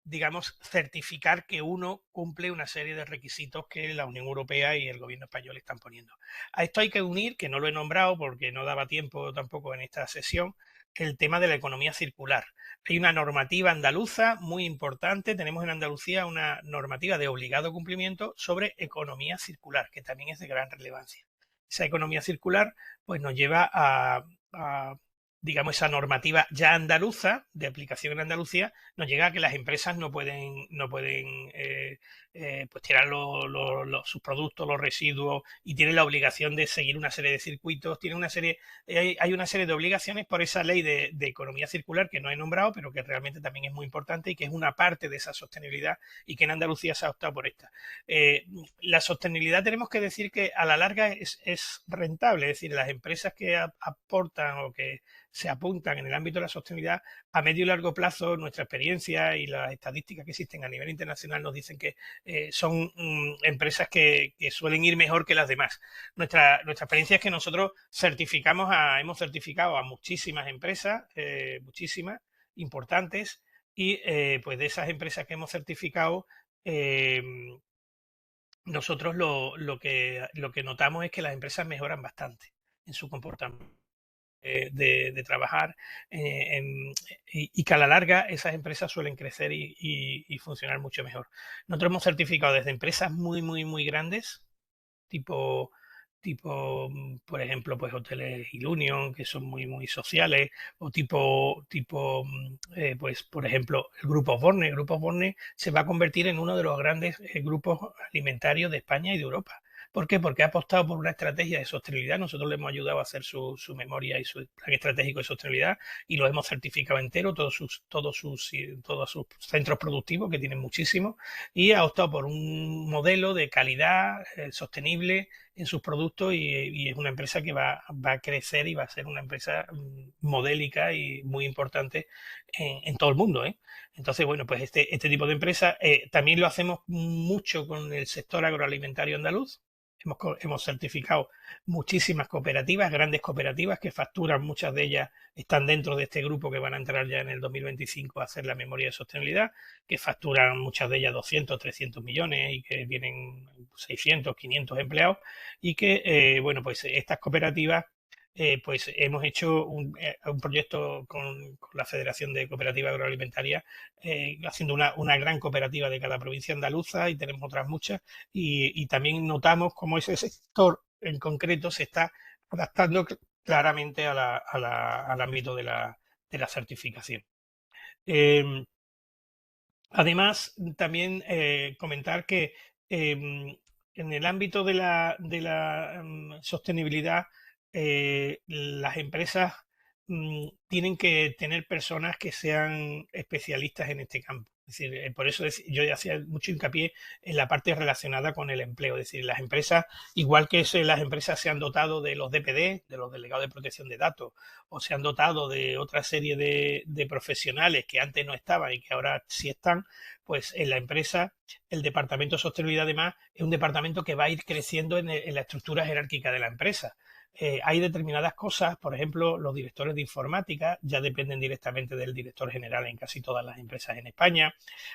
digamos, certificar que uno cumple una serie de requisitos que la Unión Europea y el gobierno español están poniendo. A esto hay que unir, que no lo he nombrado porque no daba tiempo tampoco en esta sesión, el tema de la economía circular. Hay una normativa andaluza muy importante, tenemos en Andalucía una normativa de obligado cumplimiento sobre economía circular, que también es de gran relevancia. Esa economía circular pues nos lleva a digamos, esa normativa ya andaluza, de aplicación en Andalucía, nos llega a que las empresas no pueden pues tirar sus productos, los residuos, y tienen la obligación de seguir una serie de circuitos, hay una serie de obligaciones por esa ley de economía circular que no he nombrado, pero que realmente también es muy importante y que es una parte de esa sostenibilidad y que en Andalucía se ha optado por esta. La sostenibilidad tenemos que decir que a la larga es rentable, es decir, las empresas que aportan o que se apuntan en el ámbito de la sostenibilidad, a medio y largo plazo, nuestra experiencia y las estadísticas que existen a nivel internacional nos dicen que son empresas que suelen ir mejor que las demás. Nuestra experiencia es que nosotros hemos certificado a muchísimas empresas, muchísimas, importantes, y pues de esas empresas que hemos certificado, nosotros lo que notamos es que las empresas mejoran bastante en su comportamiento de trabajar y que a la larga esas empresas suelen crecer y funcionar mucho mejor. Nosotros hemos certificado desde empresas muy, muy, muy grandes, tipo, por ejemplo, pues hoteles Ilunion, que son muy, muy sociales, o pues, por ejemplo, el Grupo Borne. El Grupo Borne se va a convertir en uno de los grandes grupos alimentarios de España y de Europa. ¿Por qué? Porque ha apostado por una estrategia de sostenibilidad. Nosotros le hemos ayudado a hacer su memoria y su plan estratégico de sostenibilidad y lo hemos certificado entero, todos sus centros productivos, que tienen muchísimos, y ha optado por un modelo de calidad sostenible en sus productos y es una empresa que va a crecer y va a ser una empresa modélica y muy importante en todo el mundo, ¿eh? Entonces, bueno, pues este tipo de empresas también lo hacemos mucho con el sector agroalimentario andaluz. Hemos certificado muchísimas cooperativas, grandes cooperativas que facturan, muchas de ellas están dentro de este grupo que van a entrar ya en el 2025 a hacer la memoria de sostenibilidad, que facturan muchas de ellas 200, 300 millones y que tienen 600, 500 empleados y que, bueno, pues estas cooperativas, pues hemos hecho un proyecto con la Federación de Cooperativas Agroalimentarias, haciendo una gran cooperativa de cada provincia andaluza y tenemos otras muchas y también notamos cómo ese sector en concreto se está adaptando claramente al ámbito de la certificación. Además, también comentar que en el ámbito de la sostenibilidad, las empresas tienen que tener personas que sean especialistas en este campo. Es decir, por eso yo hacía mucho hincapié en la parte relacionada con el empleo. Es decir, las empresas, igual que las empresas se han dotado de los DPD, de los delegados de protección de datos, o se han dotado de otra serie de profesionales que antes no estaban y que ahora sí están, pues en la empresa el departamento de sostenibilidad además es un departamento que va a ir creciendo en la estructura jerárquica de la empresa. Hay determinadas cosas, por ejemplo, los directores de informática ya dependen directamente del director general en casi todas las empresas en España.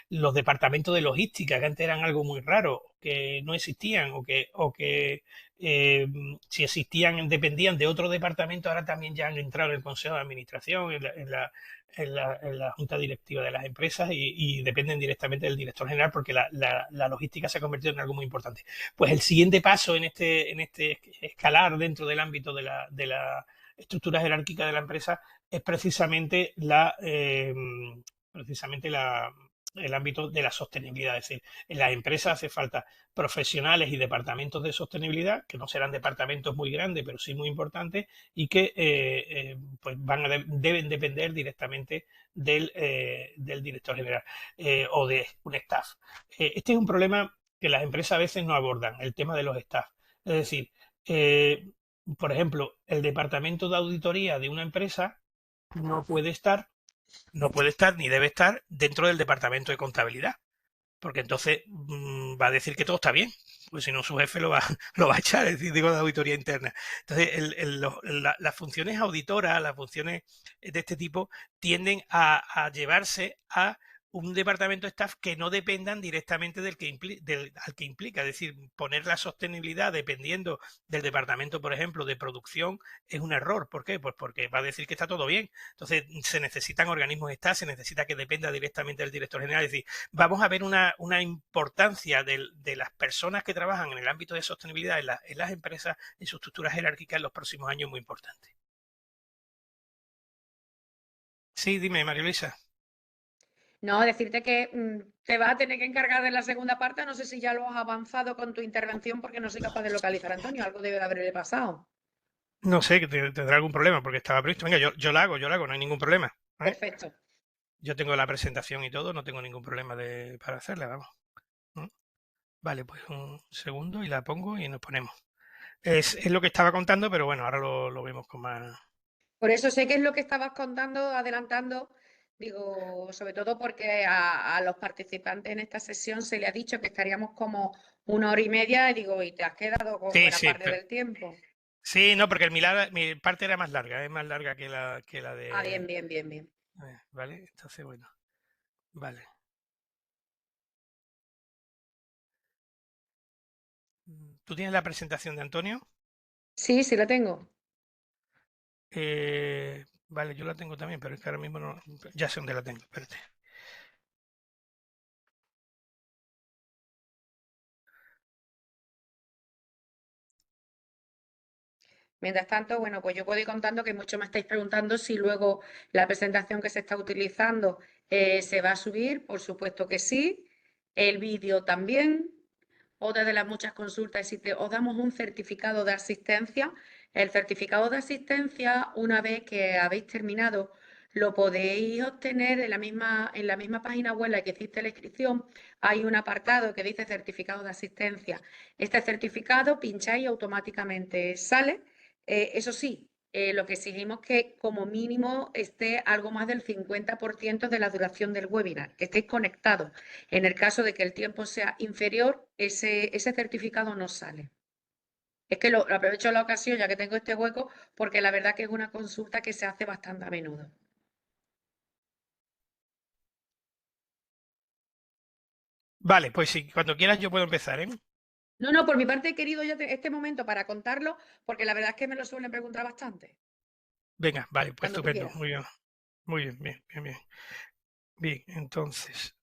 Los departamentos de logística, que antes eran algo muy raro, que no existían o que si existían dependían de otro departamento, ahora también ya han entrado en el Consejo de Administración, en la Junta Directiva de las empresas y dependen directamente del director general porque la logística se ha convertido en algo muy importante. Pues el siguiente paso en este escalar dentro del ámbito de la estructura jerárquica de la empresa es precisamente el ámbito de la sostenibilidad. Es decir, en las empresas hace falta profesionales y departamentos de sostenibilidad, que no serán departamentos muy grandes, pero sí muy importantes, y que pues deben depender directamente del director general o de un staff. Este es un problema que las empresas a veces no abordan, el tema de los staff. Es decir, eh, por ejemplo, el departamento de auditoría de una empresa no puede estar, no puede estar ni debe estar dentro del departamento de contabilidad, porque entonces va a decir que todo está bien, pues si no su jefe lo va, lo va a echar, es decir, digo, de auditoría interna. Entonces, las funciones auditoras, las funciones de este tipo, tienden a llevarse a un departamento de staff que no dependan directamente al que implica, es decir, poner la sostenibilidad dependiendo del departamento, por ejemplo, de producción, es un error. ¿Por qué? Pues porque va a decir que está todo bien. Entonces, se necesitan organismos de staff, se necesita que dependa directamente del director general, es decir, vamos a ver una importancia de las personas que trabajan en el ámbito de sostenibilidad en las empresas, en sus estructuras jerárquicas en los próximos años muy importante. Sí, dime, María Luisa. No, decirte que te vas a tener que encargar de la segunda parte. No sé si ya lo has avanzado con tu intervención porque no soy capaz de localizar a Antonio. Algo debe de haberle pasado. No sé, que tendrá algún problema porque estaba previsto. Venga, yo la hago, no hay ningún problema. ¿Eh? Perfecto. Yo tengo la presentación y todo, no tengo ningún problema para hacerla, vamos. ¿Mm? Vale, pues un segundo y la pongo y nos ponemos. Es lo que estaba contando, pero bueno, ahora lo vemos con más. Por eso sé que es lo que estabas contando, adelantando, digo, sobre todo porque a los participantes en esta sesión se le ha dicho que estaríamos como 1 hora y media, y digo, y te has quedado con Sí, buena sí, parte del tiempo. sí, no, porque mi parte era más larga, es más larga que la Ah, bien, de. bien, bien, bien. Vale, entonces, bueno, vale. ¿Tú tienes la presentación de Antonio? Sí, sí la tengo. Vale, yo la tengo también, pero es que ahora mismo no. Ya sé dónde la tengo, espérate. Mientras tanto, bueno, pues yo puedo ir contando que mucho me estáis preguntando si luego la presentación que se está utilizando se va a subir. Por supuesto que sí. El vídeo también. Otra de las muchas consultas es si os damos un certificado de asistencia. El certificado de asistencia, una vez que habéis terminado, lo podéis obtener en la misma página web en la que hiciste la inscripción. Hay un apartado que dice certificado de asistencia. Este certificado pincháis y automáticamente sale. Eso sí, lo que exigimos es que como mínimo esté algo más del 50% de la duración del webinar, que estéis conectados. En el caso de que el tiempo sea inferior, ese certificado no sale. Es que lo aprovecho la ocasión, ya que tengo este hueco, porque la verdad que es una consulta que se hace bastante a menudo. Vale, pues sí, cuando quieras yo puedo empezar, ¿eh? No, no, por mi parte he querido ya este momento para contarlo, porque la verdad es que me lo suelen preguntar bastante. Venga, vale, pues Cuando tú estupendo, quieras. muy bien, muy bien, bien, bien, bien. Bien, entonces,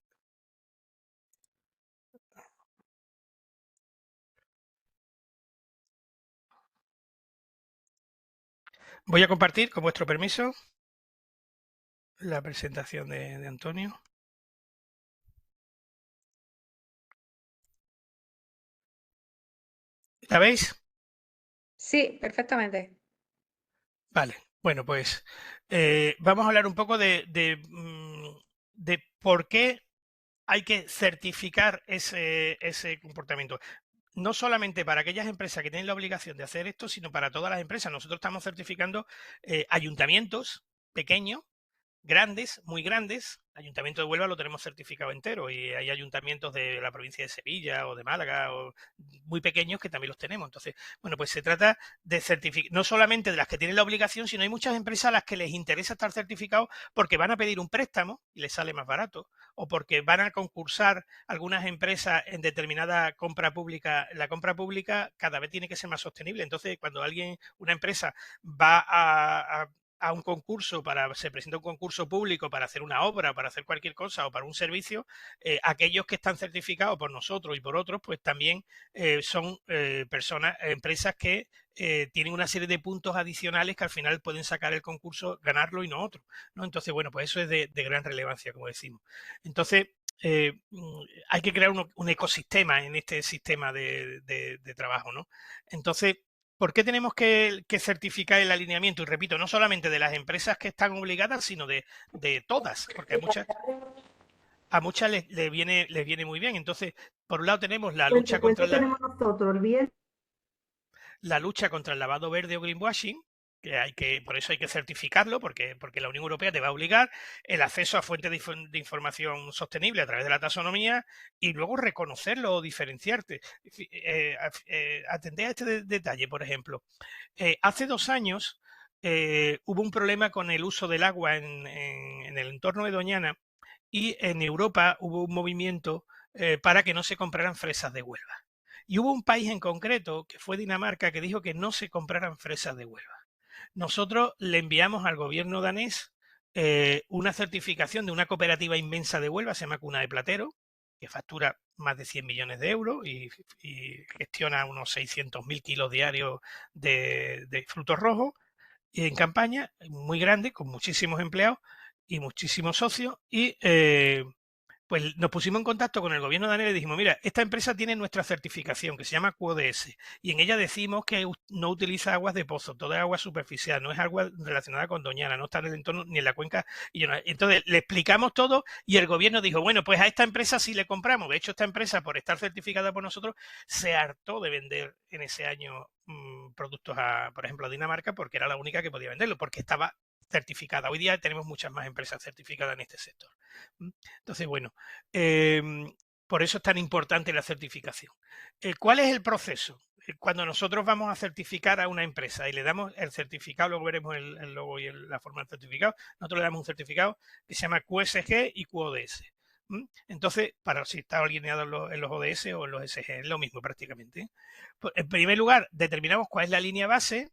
voy a compartir, con vuestro permiso, la presentación de Antonio. ¿La veis? Sí, perfectamente. Vale, bueno, pues vamos a hablar un poco de por qué hay que certificar ese comportamiento. No solamente para aquellas empresas que tienen la obligación de hacer esto, sino para todas las empresas. Nosotros estamos certificando ayuntamientos pequeños, grandes, muy grandes. El Ayuntamiento de Huelva lo tenemos certificado entero y hay ayuntamientos de la provincia de Sevilla o de Málaga o muy pequeños que también los tenemos. Entonces, bueno, pues se trata de certificar, no solamente de las que tienen la obligación, sino hay muchas empresas a las que les interesa estar certificados porque van a pedir un préstamo y les sale más barato, o porque van a concursar algunas empresas en determinada compra pública. La compra pública cada vez tiene que ser más sostenible. Entonces, cuando una empresa va a un concurso, se presenta un concurso público para hacer una obra, para hacer cualquier cosa o para un servicio, aquellos que están certificados por nosotros y por otros, pues también son empresas que tienen una serie de puntos adicionales que al final pueden sacar el concurso, ganarlo y no otro, ¿no? Entonces, bueno, pues eso es de gran relevancia, como decimos. Entonces, hay que crear un ecosistema en este sistema de trabajo, ¿no? Entonces, ¿por qué tenemos que certificar el alineamiento? Y repito, no solamente de las empresas que están obligadas, sino de todas, porque hay muchas. a muchas les viene muy bien. Entonces, por un lado tenemos la Pues lucha después contra tenemos nosotros el bien. la lucha contra el lavado verde o greenwashing, por eso hay que certificarlo, porque la Unión Europea te va a obligar el acceso a fuentes de información sostenible a través de la taxonomía y luego reconocerlo o diferenciarte. Atendé a este detalle, por ejemplo. Hace 2 años hubo un problema con el uso del agua en el entorno de Doñana y en Europa hubo un movimiento para que no se compraran fresas de Huelva. Y hubo un país en concreto, que fue Dinamarca, que dijo que no se compraran fresas de Huelva. Nosotros le enviamos al gobierno danés una certificación de una cooperativa inmensa de Huelva, se llama Cuna de Platero, que factura más de 100 millones de euros y gestiona unos 600.000 kilos diarios de frutos rojos en campaña, muy grande, con muchísimos empleados y muchísimos socios. Y pues nos pusimos en contacto con el gobierno danés y le dijimos, mira, esta empresa tiene nuestra certificación que se llama QoDS y en ella decimos que no utiliza aguas de pozo, toda es agua superficial, no es agua relacionada con Doñana, no está en el entorno ni en la cuenca. Entonces le explicamos todo y el gobierno dijo, bueno, pues a esta empresa sí le compramos. De hecho, esta empresa, por estar certificada por nosotros, se hartó de vender en ese año productos, por ejemplo, a Dinamarca, porque era la única que podía venderlo, porque estaba certificada. Hoy día tenemos muchas más empresas certificadas en este sector. Entonces, bueno, por eso es tan importante la certificación. ¿Cuál es el proceso? Cuando nosotros vamos a certificar a una empresa y le damos el certificado, luego veremos el logo y la forma del certificado, nosotros le damos un certificado que se llama QSG y QoDS. Entonces, para si está alineado en los ODS o en los SG, es lo mismo prácticamente. Pues, en primer lugar, determinamos cuál es la línea base.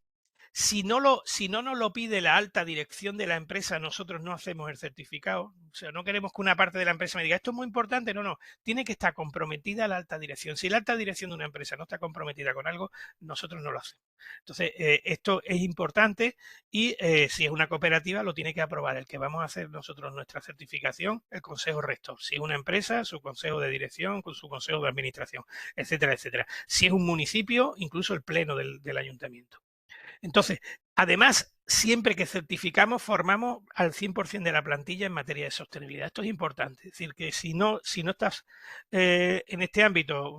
Si no nos lo pide la alta dirección de la empresa, nosotros no hacemos el certificado. O sea, no queremos que una parte de la empresa me diga, esto es muy importante. No, tiene que estar comprometida la alta dirección. Si la alta dirección de una empresa no está comprometida con algo, nosotros no lo hacemos. Entonces, esto es importante y si es una cooperativa, lo tiene que aprobar el que vamos a hacer nosotros nuestra certificación, el consejo rector. Si es una empresa, su consejo de dirección, con su consejo de administración, etcétera, etcétera. Si es un municipio, incluso el pleno del ayuntamiento. Entonces, además, siempre que certificamos, formamos al 100% de la plantilla en materia de sostenibilidad. Esto es importante. Es decir, que si no estás en este ámbito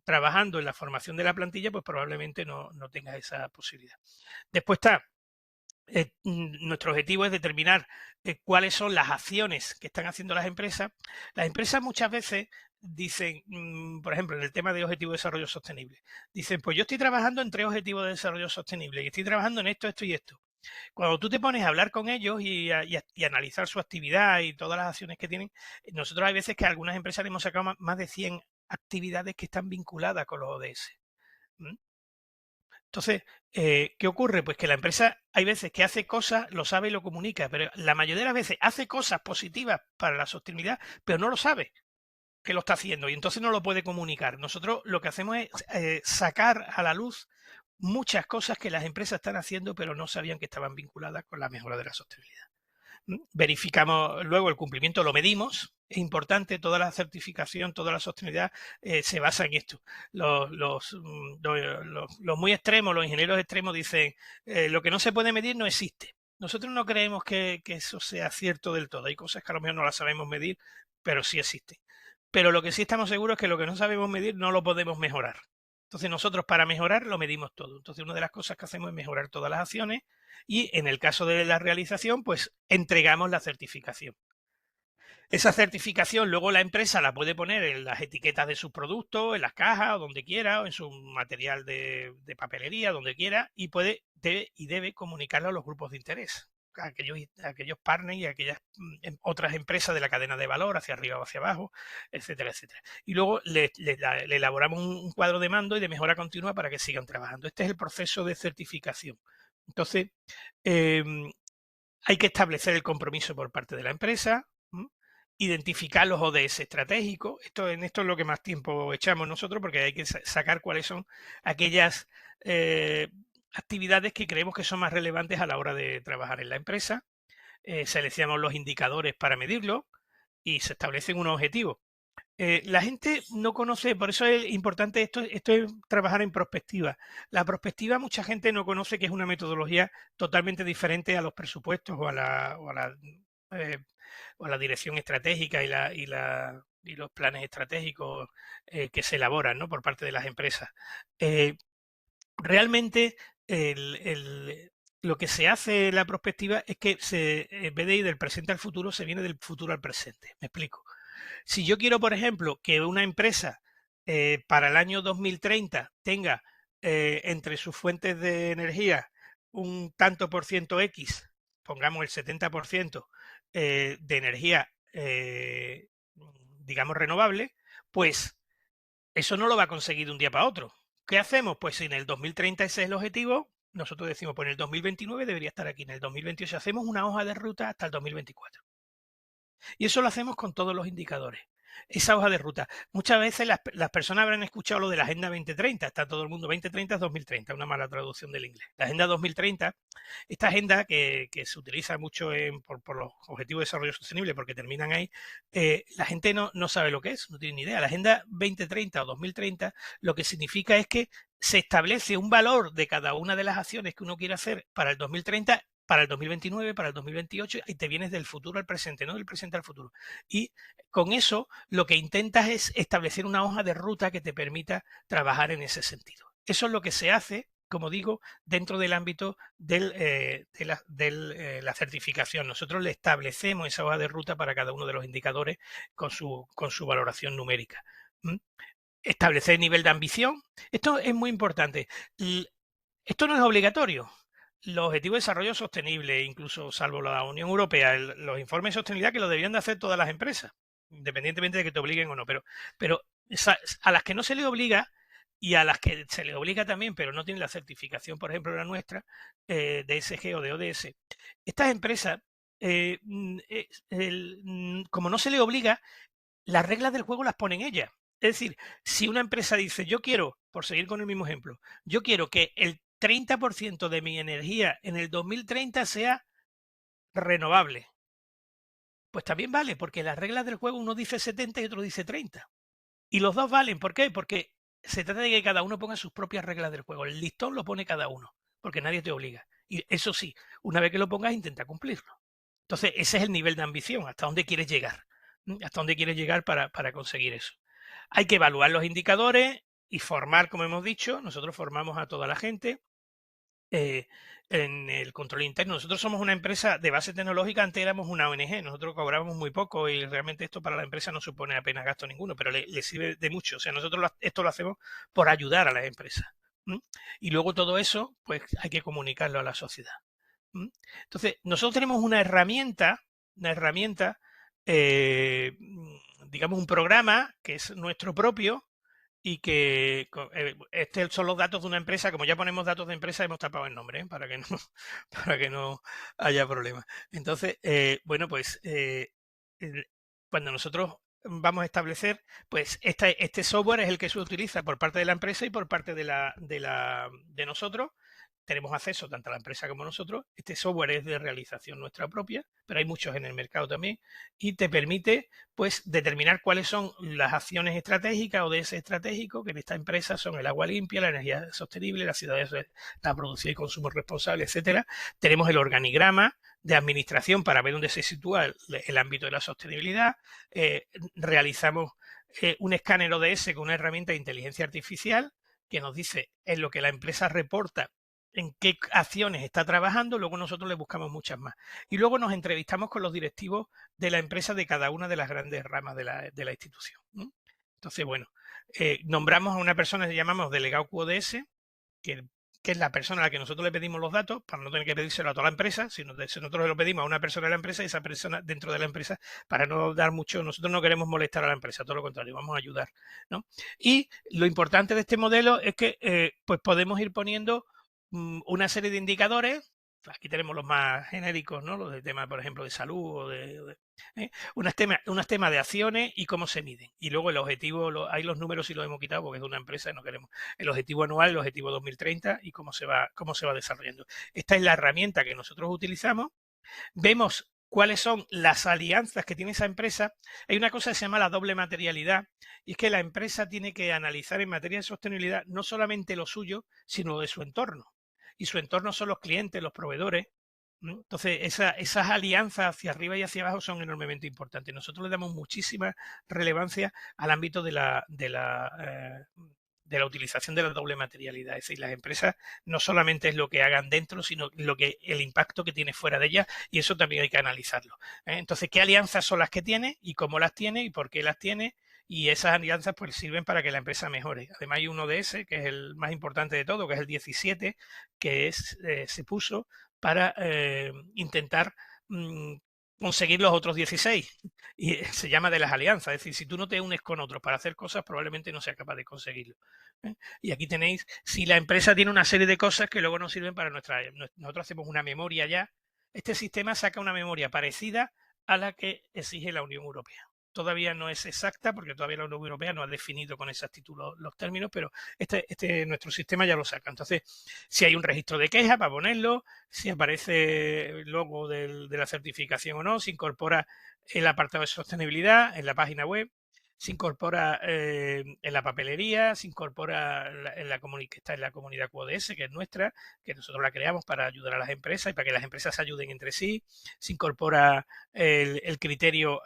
trabajando en la formación de la plantilla, pues probablemente no tengas esa posibilidad. Después está, nuestro objetivo es determinar cuáles son las acciones que están haciendo las empresas. Las empresas muchas veces dicen, por ejemplo, en el tema de objetivos de desarrollo sostenible, dicen, pues yo estoy trabajando en 3 objetivos de desarrollo sostenible y estoy trabajando en esto, esto y esto. Cuando tú te pones a hablar con ellos y analizar su actividad y todas las acciones que tienen, nosotros hay veces que a algunas empresas le hemos sacado más de 100 actividades que están vinculadas con los ODS. Entonces, ¿qué ocurre? Pues que la empresa hay veces que hace cosas, lo sabe y lo comunica, pero la mayoría de las veces hace cosas positivas para la sostenibilidad, pero no lo sabe que lo está haciendo y entonces no lo puede comunicar. Nosotros lo que hacemos es sacar a la luz muchas cosas que las empresas están haciendo, pero no sabían que estaban vinculadas con la mejora de la sostenibilidad. Verificamos luego el cumplimiento, lo medimos. Es importante, toda la certificación, toda la sostenibilidad se basa en esto. Los muy extremos, los ingenieros extremos dicen, lo que no se puede medir no existe. Nosotros no creemos que eso sea cierto del todo. Hay cosas que a lo mejor no las sabemos medir, pero sí existen. Pero lo que sí estamos seguros es que lo que no sabemos medir no lo podemos mejorar. Entonces nosotros para mejorar lo medimos todo. Entonces una de las cosas que hacemos es mejorar todas las acciones y en el caso de la realización, pues entregamos la certificación. Esa certificación luego la empresa la puede poner en las etiquetas de sus productos, en las cajas o donde quiera, o en su material de papelería, donde quiera, y debe comunicarlo a los grupos de interés, a aquellos partners y a aquellas otras empresas de la cadena de valor, hacia arriba o hacia abajo, etcétera, etcétera. Y luego le elaboramos un cuadro de mando y de mejora continua para que sigan trabajando. Este es el proceso de certificación. Entonces, hay que establecer el compromiso por parte de la empresa, identificar los ODS estratégicos. En esto es lo que más tiempo echamos nosotros, porque hay que sacar cuáles son aquellas actividades que creemos que son más relevantes a la hora de trabajar en la empresa. Seleccionamos los indicadores para medirlo y se establecen unos objetivos. La gente no conoce, por eso es importante esto es trabajar en prospectiva. La prospectiva mucha gente no conoce que es una metodología totalmente diferente a los presupuestos o a la o a la dirección estratégica y los planes estratégicos que se elaboran, ¿no?, por parte de las empresas. Realmente lo que se hace en la prospectiva es que en vez de ir del presente al futuro, se viene del futuro al presente. Me explico. Si yo quiero, por ejemplo, que una empresa para el año 2030 tenga entre sus fuentes de energía un tanto por ciento X, pongamos el 70% de energía, digamos, renovable, pues eso no lo va a conseguir de un día para otro. ¿Qué hacemos? Pues si en el 2030 ese es el objetivo, nosotros decimos, pues en el 2029 debería estar aquí, en el 2028 hacemos una hoja de ruta hasta el 2024. Y eso lo hacemos con todos los indicadores. Esa hoja de ruta. Muchas veces las personas habrán escuchado lo de la Agenda 2030. Está todo el mundo, 2030 es 2030, una mala traducción del inglés. La Agenda 2030, esta agenda que se utiliza mucho por los Objetivos de Desarrollo Sostenible, porque terminan ahí, la gente no sabe lo que es, no tiene ni idea. La Agenda 2030 o 2030 lo que significa es que se establece un valor de cada una de las acciones que uno quiere hacer para el 2030, para el 2029, para el 2028, y te vienes del futuro al presente, no del presente al futuro. Y con eso lo que intentas es establecer una hoja de ruta que te permita trabajar en ese sentido. Eso es lo que se hace, como digo, dentro del ámbito de la certificación. Nosotros le establecemos esa hoja de ruta para cada uno de los indicadores con su valoración numérica. Establecer el nivel de ambición. Esto es muy importante. Esto no es obligatorio. Los Objetivos de Desarrollo Sostenible, incluso salvo la Unión Europea, los informes de sostenibilidad, que lo deberían de hacer todas las empresas, independientemente de que te obliguen o no, pero a las que no se les obliga y a las que se les obliga también, pero no tienen la certificación, por ejemplo, la nuestra, de ESG o de ODS, estas empresas, como no se les obliga, las reglas del juego las ponen ellas. Es decir, si una empresa dice, yo quiero, por seguir con el mismo ejemplo, yo quiero que el 30% de mi energía en el 2030 sea renovable, pues también vale, porque las reglas del juego uno dice 70 y otro dice 30. Y los dos valen. ¿Por qué? Porque se trata de que cada uno ponga sus propias reglas del juego. El listón lo pone cada uno, porque nadie te obliga. Y eso sí, una vez que lo pongas, intenta cumplirlo. Entonces, ese es el nivel de ambición, hasta dónde quieres llegar. Hasta dónde quieres llegar para conseguir eso. Hay que evaluar los indicadores y formar, como hemos dicho. Nosotros formamos a toda la gente en el control interno. Nosotros somos una empresa de base tecnológica, antes éramos una ONG, nosotros cobrábamos muy poco y realmente esto para la empresa no supone apenas gasto ninguno, pero le sirve de mucho. O sea, nosotros esto lo hacemos por ayudar a las empresas. Y luego todo eso, pues hay que comunicarlo a la sociedad. Entonces, nosotros tenemos una herramienta, digamos un programa que es nuestro propio, y que estos son los datos de una empresa. Como ya ponemos datos de empresa, hemos tapado el nombre, para que no haya problema. Entonces, bueno, pues cuando nosotros vamos a establecer, pues este software es el que se utiliza por parte de la empresa y por parte de nosotros. Tenemos acceso tanto a la empresa como a nosotros. Este software es de realización nuestra propia, pero hay muchos en el mercado también, y te permite pues determinar cuáles son las acciones estratégicas o de ese estratégico, que en esta empresa son el agua limpia, la energía sostenible, las ciudades, la producción y consumo responsable, etcétera. Tenemos el organigrama de administración para ver dónde se sitúa el ámbito de la sostenibilidad. Realizamos un escáner ODS con una herramienta de inteligencia artificial que nos dice en lo que la empresa reporta en qué acciones está trabajando. Luego nosotros le buscamos muchas más. Y luego nos entrevistamos con los directivos de la empresa de cada una de las grandes ramas de la institución. Entonces, bueno, nombramos a una persona que llamamos delegado QoDS, que es la persona a la que nosotros le pedimos los datos, para no tener que pedírselo a toda la empresa, sino que nosotros lo pedimos a una persona de la empresa y esa persona dentro de la empresa, para no dar mucho. Nosotros no queremos molestar a la empresa, todo lo contrario, vamos a ayudar, ¿no? Y lo importante de este modelo es que pues podemos ir poniendo una serie de indicadores. Aquí tenemos los más genéricos, ¿no? Los de tema, por ejemplo, de salud o unos temas de acciones y cómo se miden. Y luego el objetivo, hay los números y los hemos quitado porque es de una empresa y no queremos. El objetivo anual, el objetivo 2030 y cómo se va desarrollando. Esta es la herramienta que nosotros utilizamos. Vemos cuáles son las alianzas que tiene esa empresa. Hay una cosa que se llama la doble materialidad, y es que la empresa tiene que analizar en materia de sostenibilidad no solamente lo suyo, sino lo de su entorno. Y su entorno son los clientes, los proveedores, Entonces, esas alianzas hacia arriba y hacia abajo son enormemente importantes. Nosotros le damos muchísima relevancia al ámbito de la utilización de la doble materialidad. Es decir, las empresas no solamente es lo que hagan dentro, sino el impacto que tiene fuera de ellas, y eso también hay que analizarlo. Entonces, ¿qué alianzas son las que tiene y cómo las tiene y por qué las tiene? Y esas alianzas pues sirven para que la empresa mejore. Además hay uno de ese, que es el más importante de todo, que es el 17, que se puso para intentar conseguir los otros 16. Y se llama de las alianzas. Es decir, si tú no te unes con otros para hacer cosas, probablemente no seas capaz de conseguirlo. Y aquí tenéis, si la empresa tiene una serie de cosas que luego nos sirven para nosotros hacemos una memoria ya. Este sistema saca una memoria parecida a la que exige la Unión Europea. Todavía no es exacta porque todavía la Unión Europea no ha definido con exactitud los términos, pero nuestro sistema ya lo saca. Entonces, si hay un registro de queja para ponerlo, si aparece el logo de la certificación o no, se incorpora el apartado de sostenibilidad en la página web, se incorpora en la papelería, se incorpora que está en la comunidad QoDS, que es nuestra, que nosotros la creamos para ayudar a las empresas y para que las empresas se ayuden entre sí, se incorpora el criterio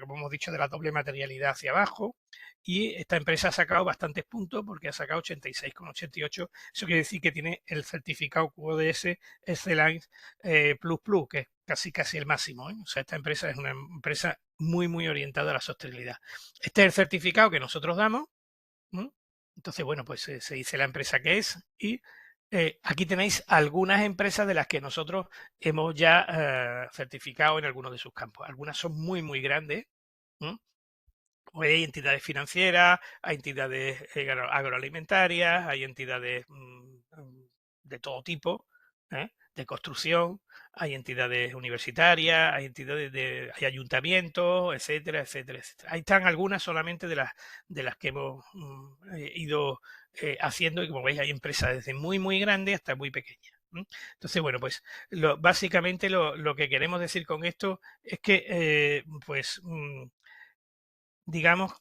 como hemos dicho, de la doble materialidad hacia abajo, y esta empresa ha sacado bastantes puntos porque ha sacado 86,88. Eso quiere decir que tiene el certificado QoDS Excellence Plus Plus, que es casi el máximo. O sea, esta empresa es una empresa muy, muy orientada a la sostenibilidad. Este es el certificado que nosotros damos. Entonces, bueno, pues se dice la empresa que es y aquí tenéis algunas empresas de las que nosotros hemos ya certificado en algunos de sus campos. Algunas son muy, muy grandes. Hay entidades financieras, hay entidades agroalimentarias, hay entidades de todo tipo, de construcción, hay entidades universitarias, hay hay ayuntamientos, etcétera, etcétera, etcétera. Ahí están algunas solamente de las que hemos ido haciendo, y como veis hay empresas desde muy, muy grandes hasta muy pequeñas. Entonces, bueno, pues básicamente lo que queremos decir con esto es que, digamos,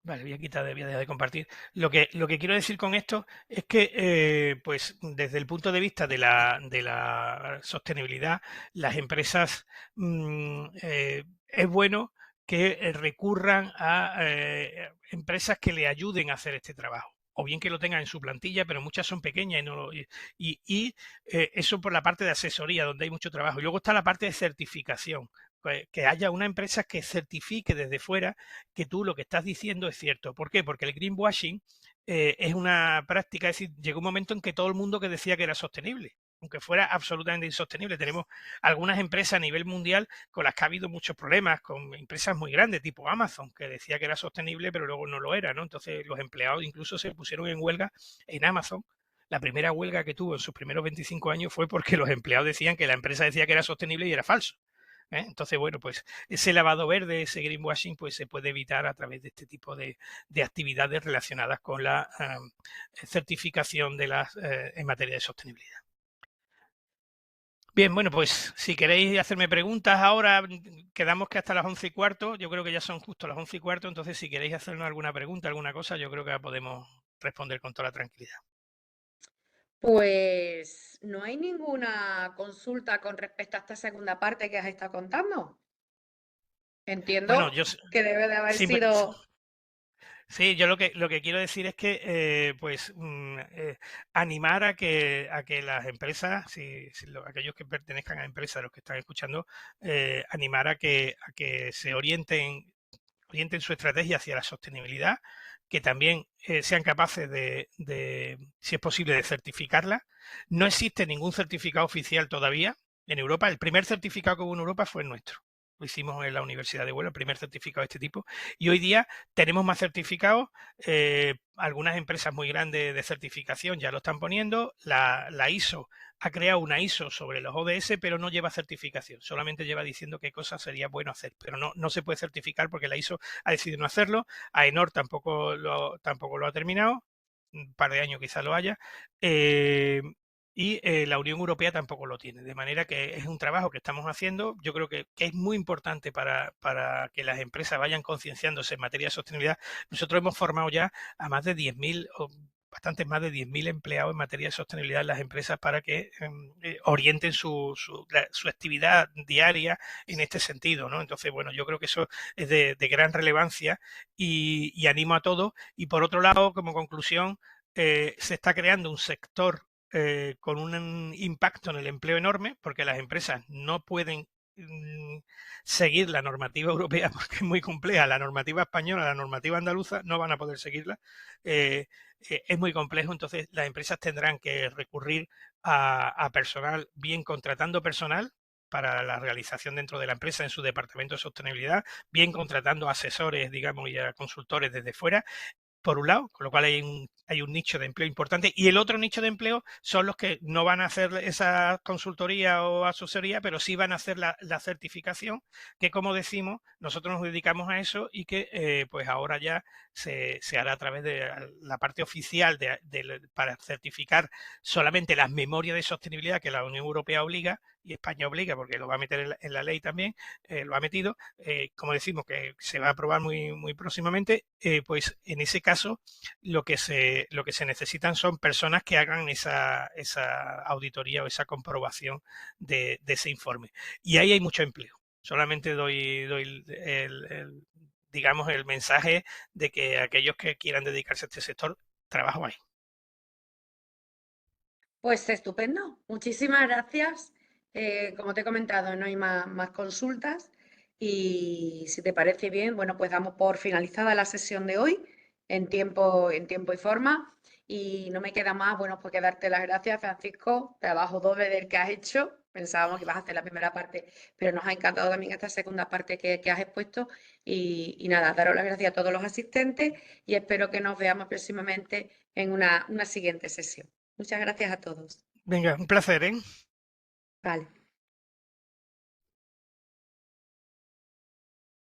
vale, voy a dejar de compartir. Lo que quiero decir con esto es que, pues, desde el punto de vista de la sostenibilidad, las empresas es bueno que recurran a empresas que le ayuden a hacer este trabajo. O bien que lo tengan en su plantilla, pero muchas son pequeñas y eso por la parte de asesoría, donde hay mucho trabajo. Y luego está la parte de certificación, que haya una empresa que certifique desde fuera que tú lo que estás diciendo es cierto. ¿Por qué? Porque el greenwashing es una práctica, es decir, llegó un momento en que todo el mundo que decía que era sostenible, aunque fuera absolutamente insostenible. Tenemos algunas empresas a nivel mundial con las que ha habido muchos problemas, con empresas muy grandes, tipo Amazon, que decía que era sostenible, pero luego no lo era, ¿no? Entonces los empleados incluso se pusieron en huelga en Amazon. La primera huelga que tuvo en sus primeros 25 años fue porque los empleados decían que la empresa decía que era sostenible y era falso. Entonces, bueno, pues ese lavado verde, ese greenwashing, pues se puede evitar a través de este tipo de actividades relacionadas con la certificación en materia de sostenibilidad. Bien, bueno, pues si queréis hacerme preguntas ahora, quedamos que hasta las 11:15, yo creo que ya son justo las 11:15, entonces si queréis hacernos alguna pregunta, alguna cosa, yo creo que la podemos responder con toda la tranquilidad. Pues no hay ninguna consulta con respecto a esta segunda parte que has estado contando. Bueno, Entiendo que debe de haber sí, sido... sí, yo lo que quiero decir es que animar a que las empresas, aquellos que pertenezcan a empresas, los que están escuchando, animar a que se orienten su estrategia hacia la sostenibilidad, que también sean capaces si es posible, de certificarla. No existe ningún certificado oficial todavía en Europa. El primer certificado que hubo en Europa fue el nuestro. Lo hicimos en la Universidad de Huelva, el primer certificado de este tipo. Y hoy día tenemos más certificados. Algunas empresas muy grandes de certificación ya lo están poniendo. La ISO ha creado una ISO sobre los ODS, pero no lleva certificación. Solamente lleva diciendo qué cosas sería bueno hacer. Pero no se puede certificar porque la ISO ha decidido no hacerlo. AENOR tampoco lo ha terminado. Un par de años quizá lo haya. Y la Unión Europea tampoco lo tiene, de manera que es un trabajo que estamos haciendo. Yo creo que es muy importante para que las empresas vayan concienciándose en materia de sostenibilidad. Nosotros hemos formado ya a más de 10.000, bastantes más de 10.000 empleados en materia de sostenibilidad en las empresas para que orienten su actividad diaria en este sentido, ¿no? Entonces, bueno, yo creo que eso es de gran relevancia y animo a todos. Y por otro lado, como conclusión, se está creando un sector con un impacto en el empleo enorme, porque las empresas no pueden seguir la normativa europea porque es muy compleja, la normativa española, la normativa andaluza, no van a poder seguirla. Es muy complejo, entonces las empresas tendrán que recurrir a personal, bien contratando personal para la realización dentro de la empresa en su departamento de sostenibilidad, bien contratando asesores, digamos, y a consultores desde fuera, por un lado, con lo cual hay un nicho de empleo importante, y el otro nicho de empleo son los que no van a hacer esa consultoría o asesoría, pero sí van a hacer la certificación, que como decimos, nosotros nos dedicamos a eso y que pues ahora ya se hará a través de la parte oficial para certificar solamente las memorias de sostenibilidad que la Unión Europea obliga, y España obliga porque lo va a meter en la ley también, lo ha metido, como decimos que se va a aprobar muy próximamente, pues en ese caso lo que se necesitan son personas que hagan esa auditoría o esa comprobación de ese informe. Y ahí hay mucho empleo. Solamente doy digamos, el mensaje de que aquellos que quieran dedicarse a este sector, trabajo ahí. Pues estupendo. Muchísimas gracias. Como te he comentado, no hay más consultas y si te parece bien, bueno, pues damos por finalizada la sesión de hoy en tiempo y forma y no me queda más, bueno, pues que darte las gracias, Francisco, trabajo doble del que has hecho. Pensábamos que ibas a hacer la primera parte, pero nos ha encantado también esta segunda parte que has expuesto y nada, daros las gracias a todos los asistentes y espero que nos veamos próximamente en una siguiente sesión. Muchas gracias a todos. Venga, un placer, ¿eh? Vale.